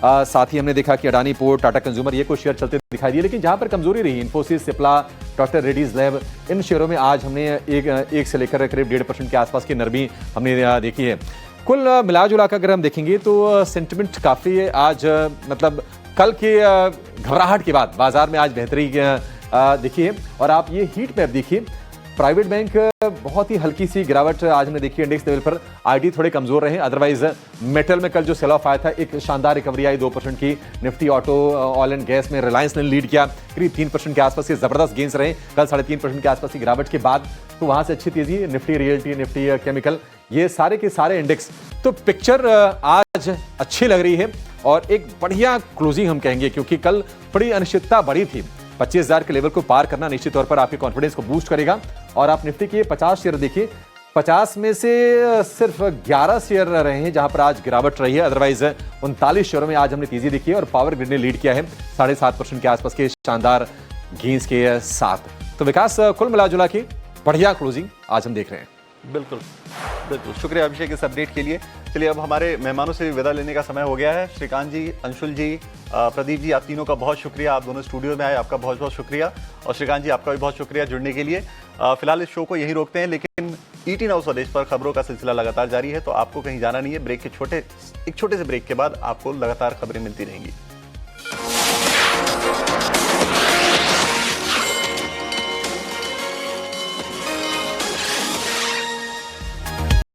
साथ ही हमने देखा कि अडानी पोर्ट, टाटा कंज्यूमर, ये कुछ शेयर चलते दिखाई दिए। लेकिन जहां पर कमजोरी रही, इन्फोसिस, सिप्ला, डॉक्टर रेड्डीज लैब, इन शेयरों में आज हमने एक से लेकर करीब 1.5% के आसपास की नरमी हमने देखी है। कुल मिला-जुला कर अगर हम देखेंगे तो सेंटिमेंट काफ़ी आज मतलब कल के घबराहट के बाद बाजार में आज बेहतरी दिखी है। और आप ये हीट मैप देखिए, प्राइवेट बैंक बहुत ही हल्की सी गिरावट आज हमने देखी इंडेक्स लेवल पर। आईटी थोड़े कमजोर रहे, अदरवाइज मेटल में कल जो सेल ऑफ आया था, एक शानदार रिकवरी आई 2% की। Nifty, auto, oil and gas में रिलायंस ने लीड किया, करीब 3% के आसपास के जबरदस्त गेंस रहे कल। 3.5% के आसपास की गिरावट के बाद तो वहां से अच्छी तेजी। निफ्टी रियल्टी, निफ्टी केमिकल, ये सारे के सारे इंडेक्स, तो पिक्चर आज अच्छी लग रही है और एक बढ़िया क्लोजिंग हम कहेंगे, क्योंकि कल बड़ी अनिश्चितता बढ़ी थी। 25,000 के लेवल को पार करना निश्चित तौर पर आपके कॉन्फिडेंस को बूस्ट करेगा। और आप निफ्टी के 50 शेयर देखिए, 50 में से सिर्फ 11 शेयर रहे हैं जहां पर आज गिरावट रही है। अदरवाइज 39 शेयरों में आज हमने तेजी देखी है और पावर ग्रिड ने लीड किया है 7.5% के आसपास के शानदार गेंस के साथ। तो विकास, कुल मिलाजुला की बढ़िया क्लोजिंग आज हम देख रहे हैं। बिल्कुल बिल्कुल, शुक्रिया अभिषेक इस अपडेट के लिए। चलिए, अब हमारे मेहमानों से विदा लेने का समय हो गया है। श्रीकांत जी, अंशुल जी, प्रदीप जी, आप तीनों का बहुत शुक्रिया। आप दोनों स्टूडियो में आए, आपका बहुत बहुत शुक्रिया। और श्रीकांत जी, आपका भी बहुत शुक्रिया जुड़ने के लिए। फिलहाल इस शो को यहीं रोकते हैं, लेकिन ET नाउ स्वदेश पर खबरों का सिलसिला लगातार जारी है, तो आपको कहीं जाना नहीं है। एक छोटे से ब्रेक के बाद आपको लगातार खबरें मिलती रहेंगी।